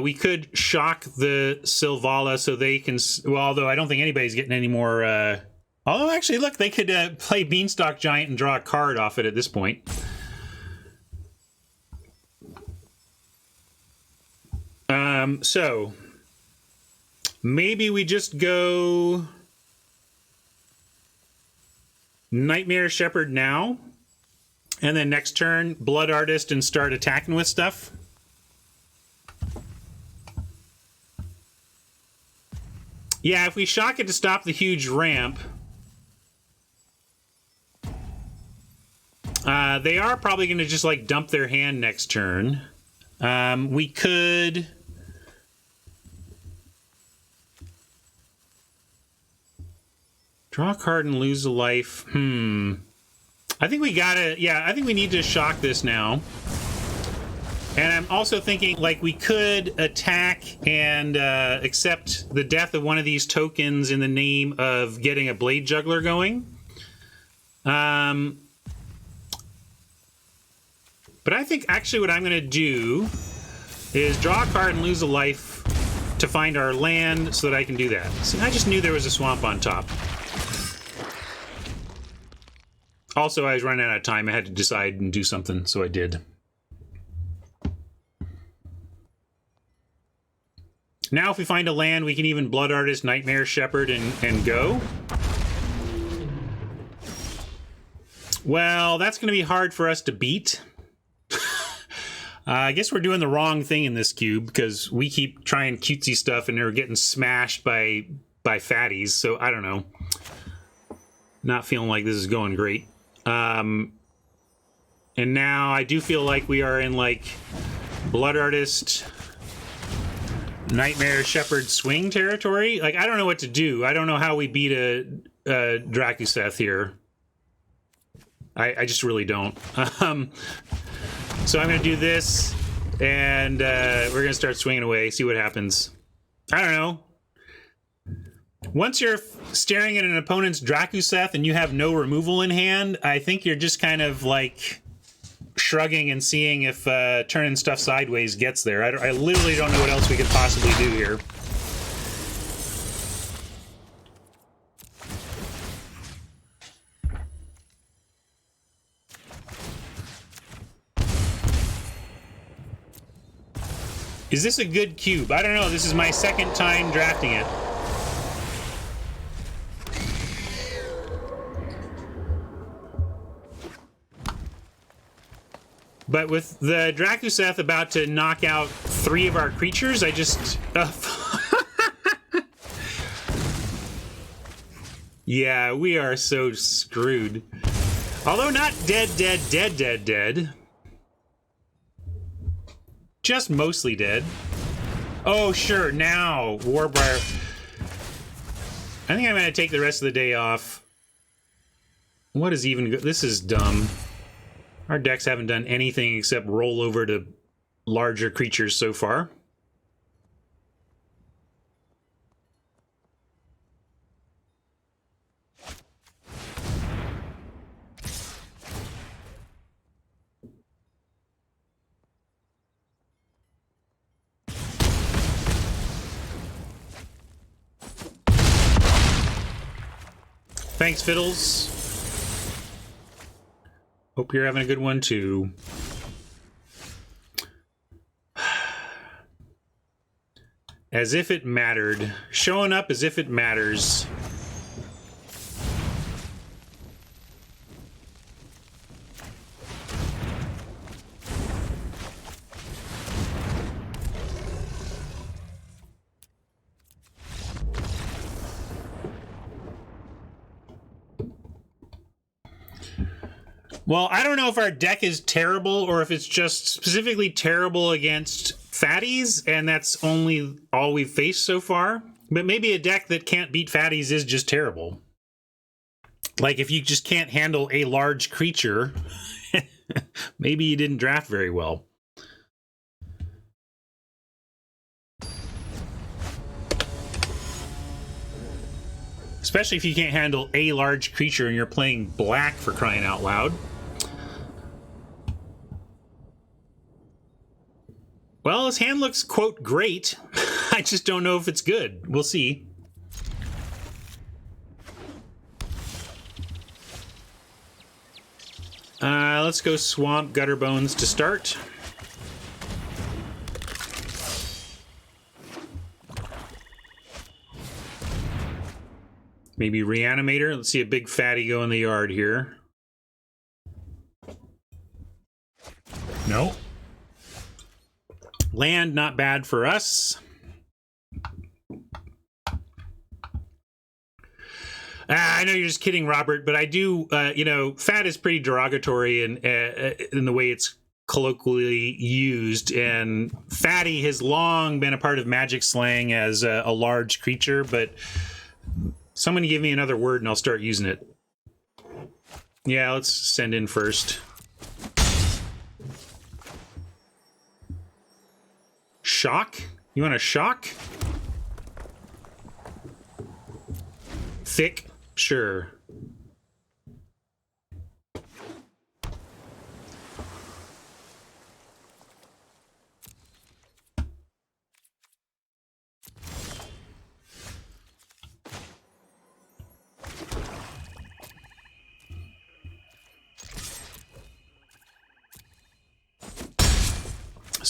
We could shock the Selvala so they can... Well, although I don't think anybody's getting any more... Although, actually, look, they could play Beanstalk Giant and draw a card off it at this point. So, maybe we just go... Nightmare Shepherd now. And then next turn, Blood Artist and start attacking with stuff. Yeah, if we shock it to stop the huge ramp... they are probably going to just, like, dump their hand next turn. We could... Draw a card and lose a life. I think we gotta... Yeah, I think we need to shock this now. And I'm also thinking, like, we could attack and accept the death of one of these tokens in the name of getting a Blade Juggler going. But I think actually what I'm going to do is draw a card and lose a life to find our land so that I can do that. See, I just knew there was a swamp on top. Also, I was running out of time. I had to decide and do something, so I did. Now, if we find a land, we can even Blood Artist, Nightmare Shepherd, and go. Well, that's going to be hard for us to beat. I guess we're doing the wrong thing in this cube because we keep trying cutesy stuff and they're getting smashed by fatties. So I don't know. Not feeling like this is going great. And now I do feel like we are in like Blood Artist, Nightmare Shepherd swing territory. Like, I don't know what to do. I don't know how we beat a Drakuseth here. I just really don't. So I'm going to do this, and we're going to start swinging away, see what happens. I don't know. Once you're staring at an opponent's Drakuseth and you have no removal in hand, I think you're just kind of like shrugging and seeing if turning stuff sideways gets there. I literally don't know what else we could possibly do here. Is this a good cube? I don't know. This is my second time drafting it. But with the Drakuseth about to knock out 3 of our creatures, I just... Yeah, we are so screwed. Although not dead. Just mostly dead. Oh, sure, now, Warbriar. I think I'm going to take the rest of the day off. What is even good? This is dumb. Our decks haven't done anything except roll over to larger creatures so far. Thanks, Fiddles. Hope you're having a good one, too. As if it mattered. Showing up as if it matters. Well, I don't know if our deck is terrible or if it's just specifically terrible against fatties, and that's only all we've faced so far. But maybe a deck that can't beat fatties is just terrible. Like, if you just can't handle a large creature, maybe you didn't draft very well. Especially if you can't handle a large creature and you're playing black, for crying out loud. Well, his hand looks, quote, great. I just don't know if it's good. We'll see. Let's go Swamp Gutterbones to start. Maybe Reanimator. Let's see a big fatty go in the yard here. No. Land, not bad for us. I know you're just kidding, Robert, but I do, you know, fat is pretty derogatory in the way it's colloquially used, and fatty has long been a part of Magic slang as a large creature, but someone give me another word and I'll start using it. Yeah, let's send in first. Shock? You want a shock? Thick? Sure.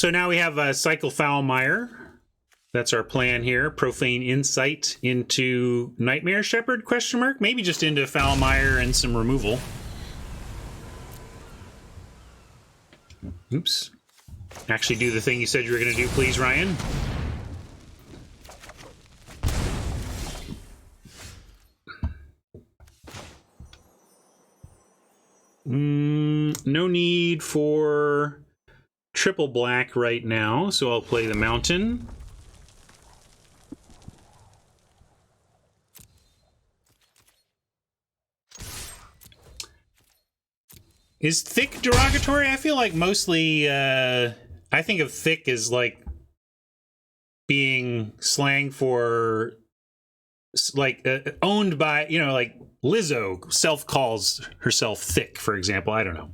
So now we have Cycle Foulmire. That's our plan here. Profane Insight into Nightmare Shepherd, question mark? Maybe just into Foulmire and some removal. Oops. Actually do the thing you said you were going to do, please, Ryan. No need for triple black right now, so I'll play the Mountain. Is thick derogatory? I feel like mostly, I think of thick as like being slang for like owned by, you know, like Lizzo self calls herself thick, for example. I don't know.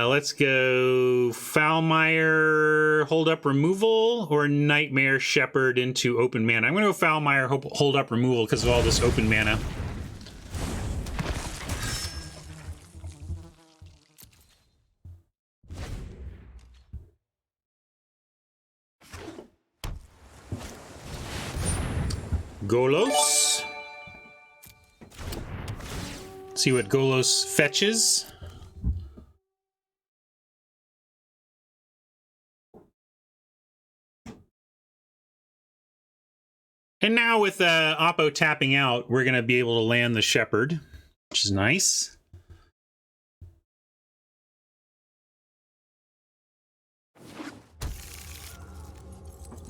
Let's go Foulmire, hold up removal, or Nightmare Shepherd into open mana. I'm going to go Foulmire, hold up removal because of all this open mana. Golos. See what Golos fetches. And now with Oppo tapping out, we're going to be able to land the Shepherd, which is nice.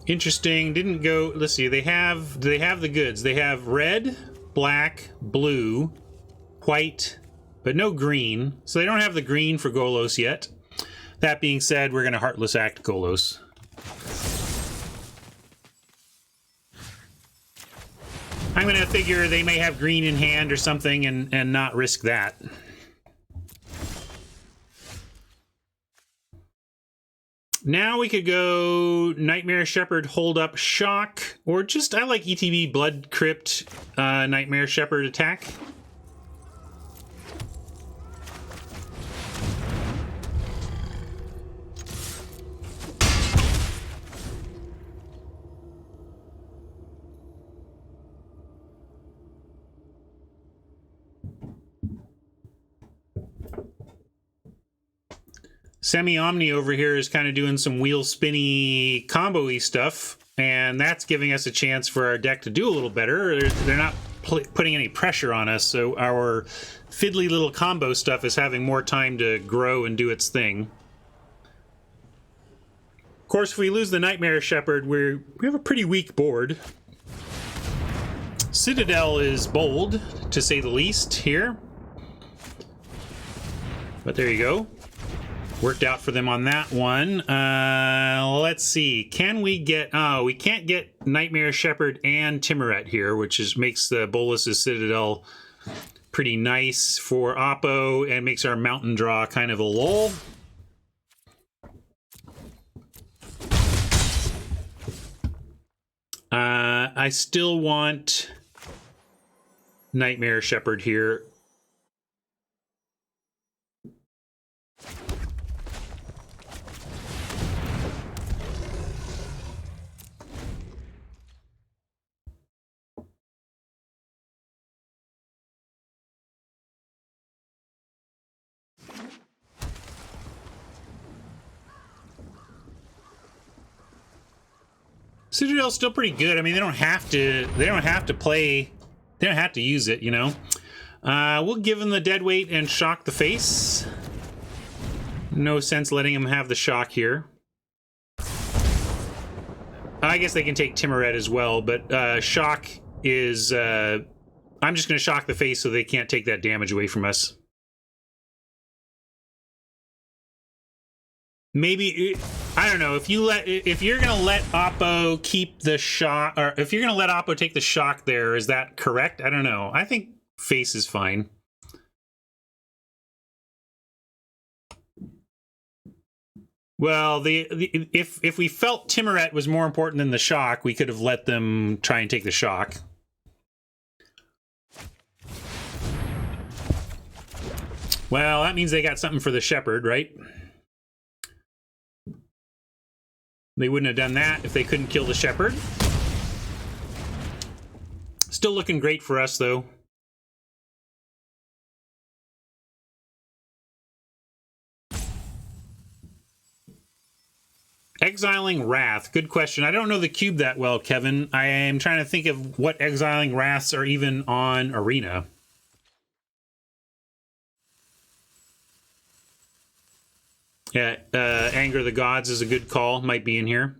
Interesting. Didn't go. Let's see. They have the goods. They have red, black, blue, white, but no green. So they don't have the green for Golos yet. That being said, we're going to Heartless Act Golos. I'm going to figure they may have green in hand or something and not risk that. Now we could go Nightmare Shepherd, hold up, shock, or just, I like ETB Blood Crypt, Nightmare Shepherd attack. Semi-Omni over here is kind of doing some wheel spinny combo-y stuff, and that's giving us a chance for our deck to do a little better. They're not putting any pressure on us, so our fiddly little combo stuff is having more time to grow and do its thing. Of course, if we lose the Nightmare Shepherd, we have a pretty weak board. Citadel is bold, to say the least, here. But there you go. Worked out for them on that one. Let's see. Can we get... Oh, we can't get Nightmare Shepherd and Timuret here, which makes the Bolas's Citadel pretty nice for Oppo and makes our Mountain draw kind of a lull. I still want Nightmare Shepherd here. Citadel's still pretty good. I mean, they don't have to play, they don't have to use it, you know. We'll give him the Deadweight and shock the face. No sense letting him have the shock here. I guess they can take Timuret as well, but shock is... I'm just going to shock the face so they can't take that damage away from us. Maybe... I don't know, if you're gonna let Oppo keep the shock, or if you're gonna let Oppo take the shock there, is that correct? I don't know. I think face is fine. Well, if we felt Timuret was more important than the shock, we could have let them try and take the shock. Well, that means they got something for the Shepherd, right? They wouldn't have done that if they couldn't kill the shepherd. Still looking great for us, though. Exiling Wrath. Good question. I don't know the cube that well, Kevin. I am trying to think of what Exiling Wraths are even on Arena. Yeah, Anger of the Gods is a good call. Might be in here.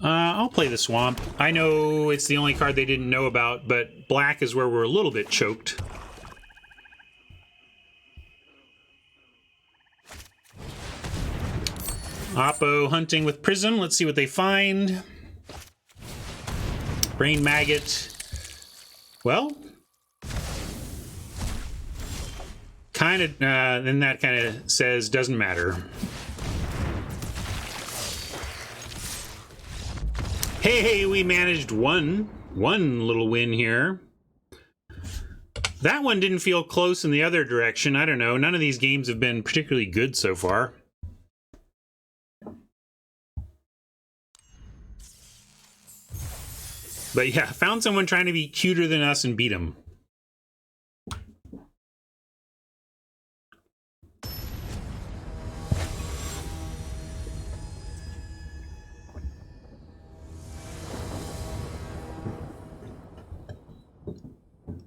I'll play the Swamp. I know it's the only card they didn't know about, but black is where we're a little bit choked. Oppo hunting with Prism. Let's see what they find. Brain Maggot. Well, kind of, then that kind of says doesn't matter. Hey, we managed one little win here. That one didn't feel close in the other direction. I don't know. None of these games have been particularly good so far. But yeah, found someone trying to be cuter than us and beat him.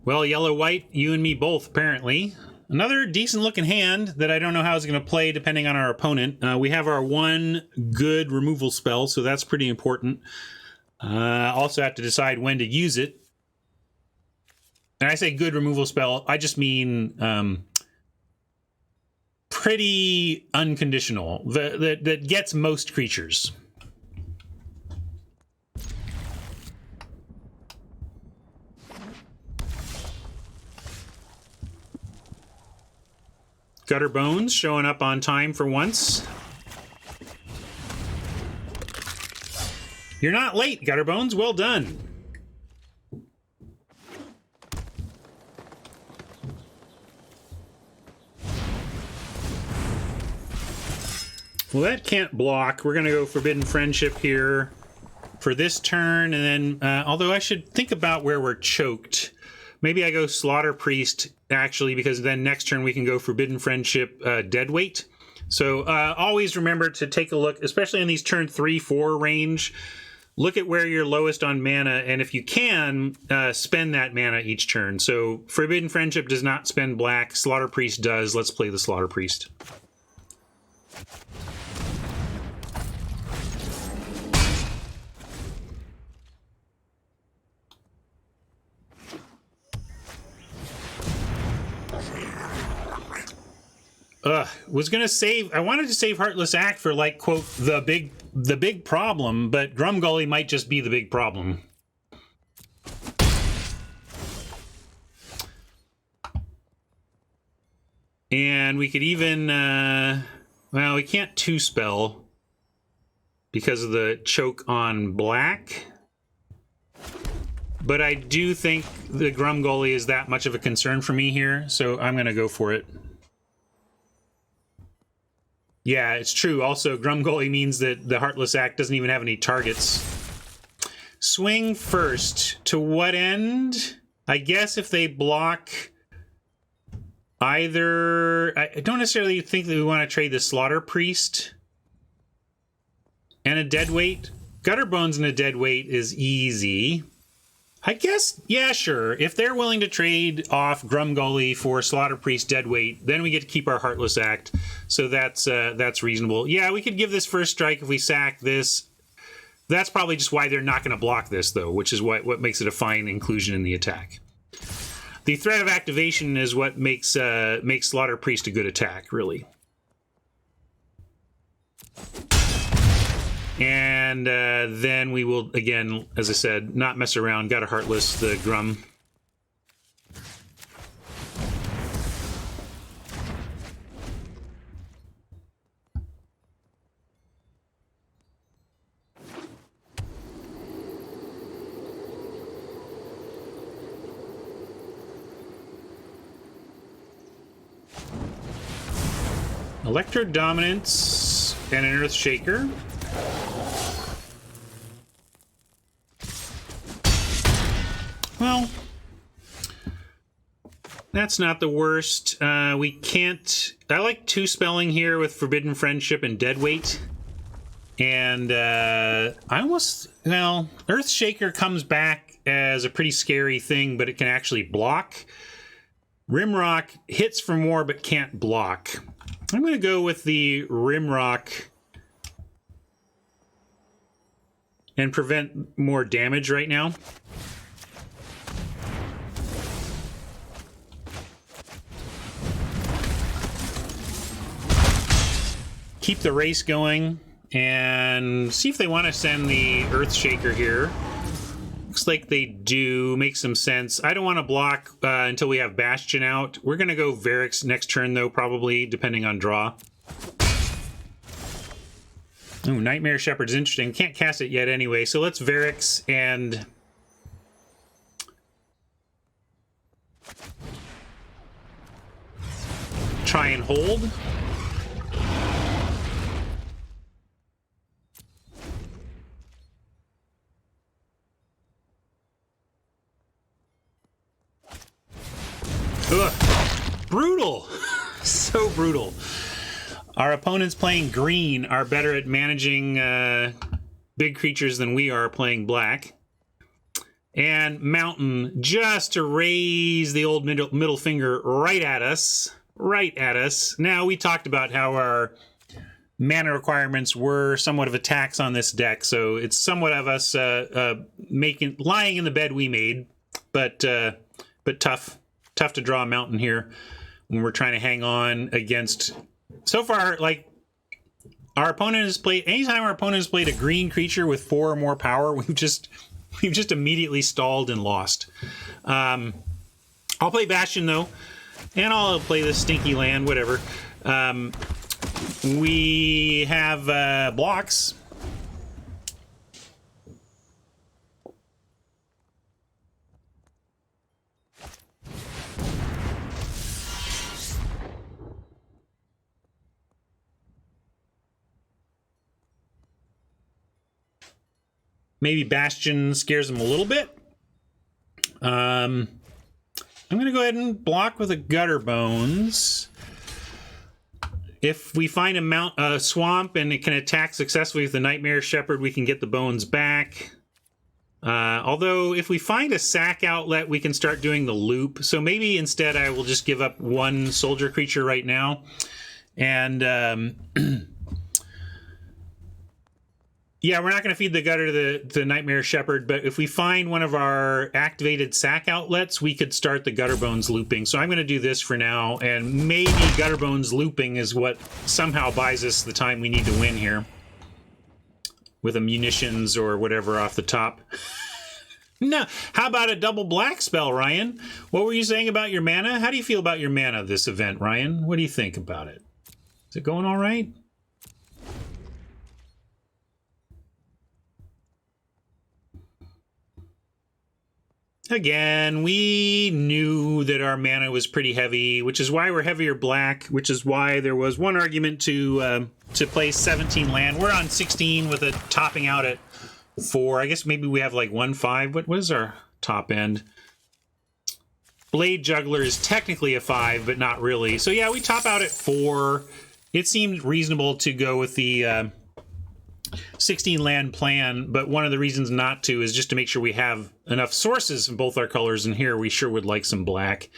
Well, yellow-white, you and me both, apparently. Another decent-looking hand that I don't know how it's going to play depending on our opponent. We have our one good removal spell, so that's pretty important. Also have to decide when to use it. And I say good removal spell, I just mean pretty unconditional. That gets most creatures. Gutter Bones showing up on time for once. You're not late, Gutter Bones. Well done. Well, that can't block. We're going to go Forbidden Friendship here for this turn. And then, although I should think about where we're choked. Maybe I go Slaughter Priest, actually, because then next turn we can go Forbidden Friendship, Deadweight. So always remember to take a look, especially in these turn 3-4 range. Look at where you're lowest on mana, and if you can, spend that mana each turn. So Forbidden Friendship does not spend black. Slaughter Priest does. Let's play the Slaughter Priest. Was gonna save. I wanted to save Heartless Act for, like, quote, the big problem, but Grumgully might just be the big problem. And we could even, well, we can't two-spell because of the choke on black. But I do think the Grumgully is that much of a concern for me here, so I'm gonna go for it. Yeah, it's true. Also, Grumgully means that the Heartless Act doesn't even have any targets. Swing first. To what end? I guess if they block either... I don't necessarily think that we want to trade the Slaughter Priest and a Deadweight. Gutter Bones and a Deadweight is easy. I guess, yeah, sure. If they're willing to trade off Grumgully for Slaughter Priest Deadweight, then we get to keep our Heartless Act. So that's reasonable. Yeah, we could give this first strike if we sack this. That's probably just why they're not going to block this, though, which is what makes it a fine inclusion in the attack. The threat of activation is what makes Slaughter Priest a good attack, really. And then we will, again, as I said, not mess around. Got a Heartless, the Grum. Electro Dominance and an Earth Shaker. Well, that's not the worst. We can't... I like 2 spelling here with Forbidden Friendship and Deadweight. And I almost... Well, Earth Shaker comes back as a pretty scary thing, but it can actually block. Rimrock hits for more but can't block. I'm going to go with the Rimrock and prevent more damage right now. Keep the race going and see if they want to send the Earth Shaker here. Looks like they do. Make some sense. I don't want to block until we have Bastion out. We're going to go Varix next turn, though, probably, depending on draw. Ooh, Nightmare Shepherd's interesting. Can't cast it yet anyway, so let's Varix and... try and hold. Ugh. Brutal. So brutal. Our opponents playing green are better at managing big creatures than we are playing black. And Mountain, just to raise the old middle finger right at us. Right at us. Now, we talked about how our mana requirements were somewhat of a tax on this deck, so it's somewhat of us lying in the bed we made, but tough. Tough to draw a Mountain here when we're trying to hang on against... So far, like, our opponent has played... Anytime our opponent has played a green creature with 4 or more power, we've just immediately stalled and lost. I'll play Bastion, though, and I'll play this stinky land, whatever. We have blocks. Maybe Bastion scares them a little bit. I'm going to go ahead and block with a Gutter Bones. If we find a swamp and it can attack successfully with the Nightmare Shepherd, we can get the bones back. Although, if we find a sack outlet, we can start doing the loop. So maybe instead I will just give up 1 soldier creature right now. And... yeah, we're not going to feed the gutter to the Nightmare Shepherd, but if we find one of our activated sack outlets, we could start the Gutter Bones looping. So I'm going to do this for now, and maybe Gutter Bones looping is what somehow buys us the time we need to win here. With a munitions or whatever off the top. No, how about a double black spell, Ryan? What were you saying about your mana? How do you feel about your mana this event, Ryan? What do you think about it? Is it going all right? Again, we knew that our mana was pretty heavy, which is why we're heavier black, which is why there was one argument to play 17 land. We're on 16 with a topping out at 4. I guess maybe we have like 1-5. What is our top end? Blade Juggler is technically a 5, but not really. So yeah, we top out at 4. It seemed reasonable to go with the 16 land plan, but one of the reasons not to is just to make sure we have enough sources in both our colors, and here we sure would like some black.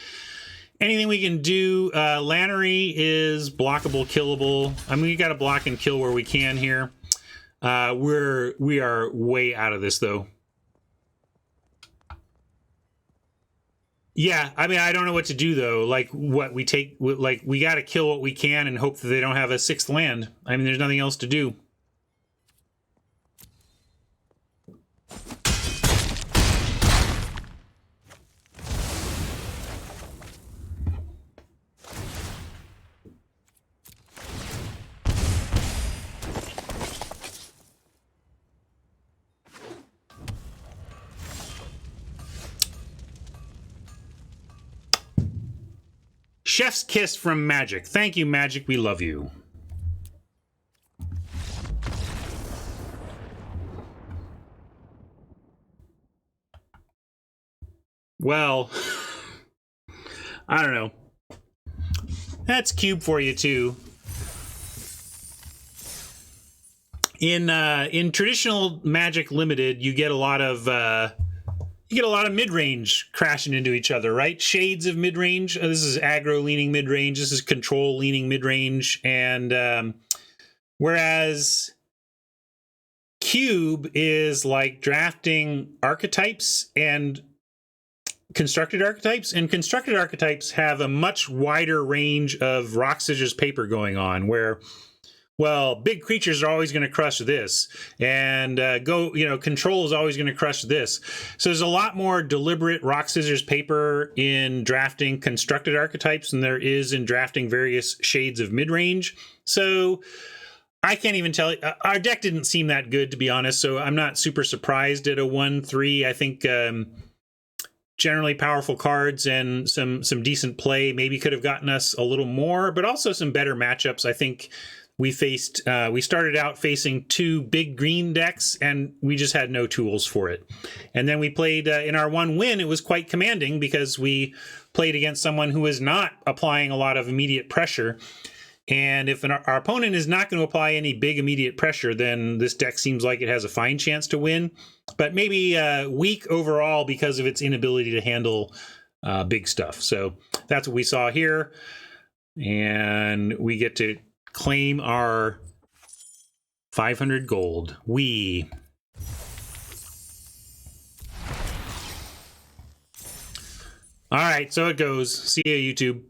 Anything we can do, Lannery is blockable, killable. I mean, we got to block and kill where we can here. We are way out of this, though. Yeah, I mean, I don't know what to do, though. Like, what we take, like, we got to kill what we can and hope that they don't have a 6th land. I mean, there's nothing else to do. Chef's kiss from Magic. Thank you, Magic. We love you. Well, I don't know. That's Cube for you too. In traditional Magic Limited, you get a lot of mid-range crashing into each other, right? Shades of mid-range. This is aggro leaning mid-range. This is control leaning mid-range, and whereas Cube is like drafting archetypes and constructed archetypes, and constructed archetypes have a much wider range of rock scissors paper going on, where, well, big creatures are always going to crush this, and control is always going to crush this. So there's a lot more deliberate rock scissors paper in drafting constructed archetypes than there is in drafting various shades of mid-range. So I can't even tell. Our deck didn't seem that good, to be honest, so I'm not super surprised at a 1-3. I think generally powerful cards and some decent play maybe could have gotten us a little more, but also some better matchups. I think we started out facing two big green decks, and we just had no tools for it. And then we played, in our one win, it was quite commanding because we played against someone who is not applying a lot of immediate pressure. And if our opponent is not going to apply any big immediate pressure, then this deck seems like it has a fine chance to win. But maybe weak overall because of its inability to handle big stuff. So that's what we saw here. And we get to claim our 500 gold. All right, so it goes. See ya, YouTube.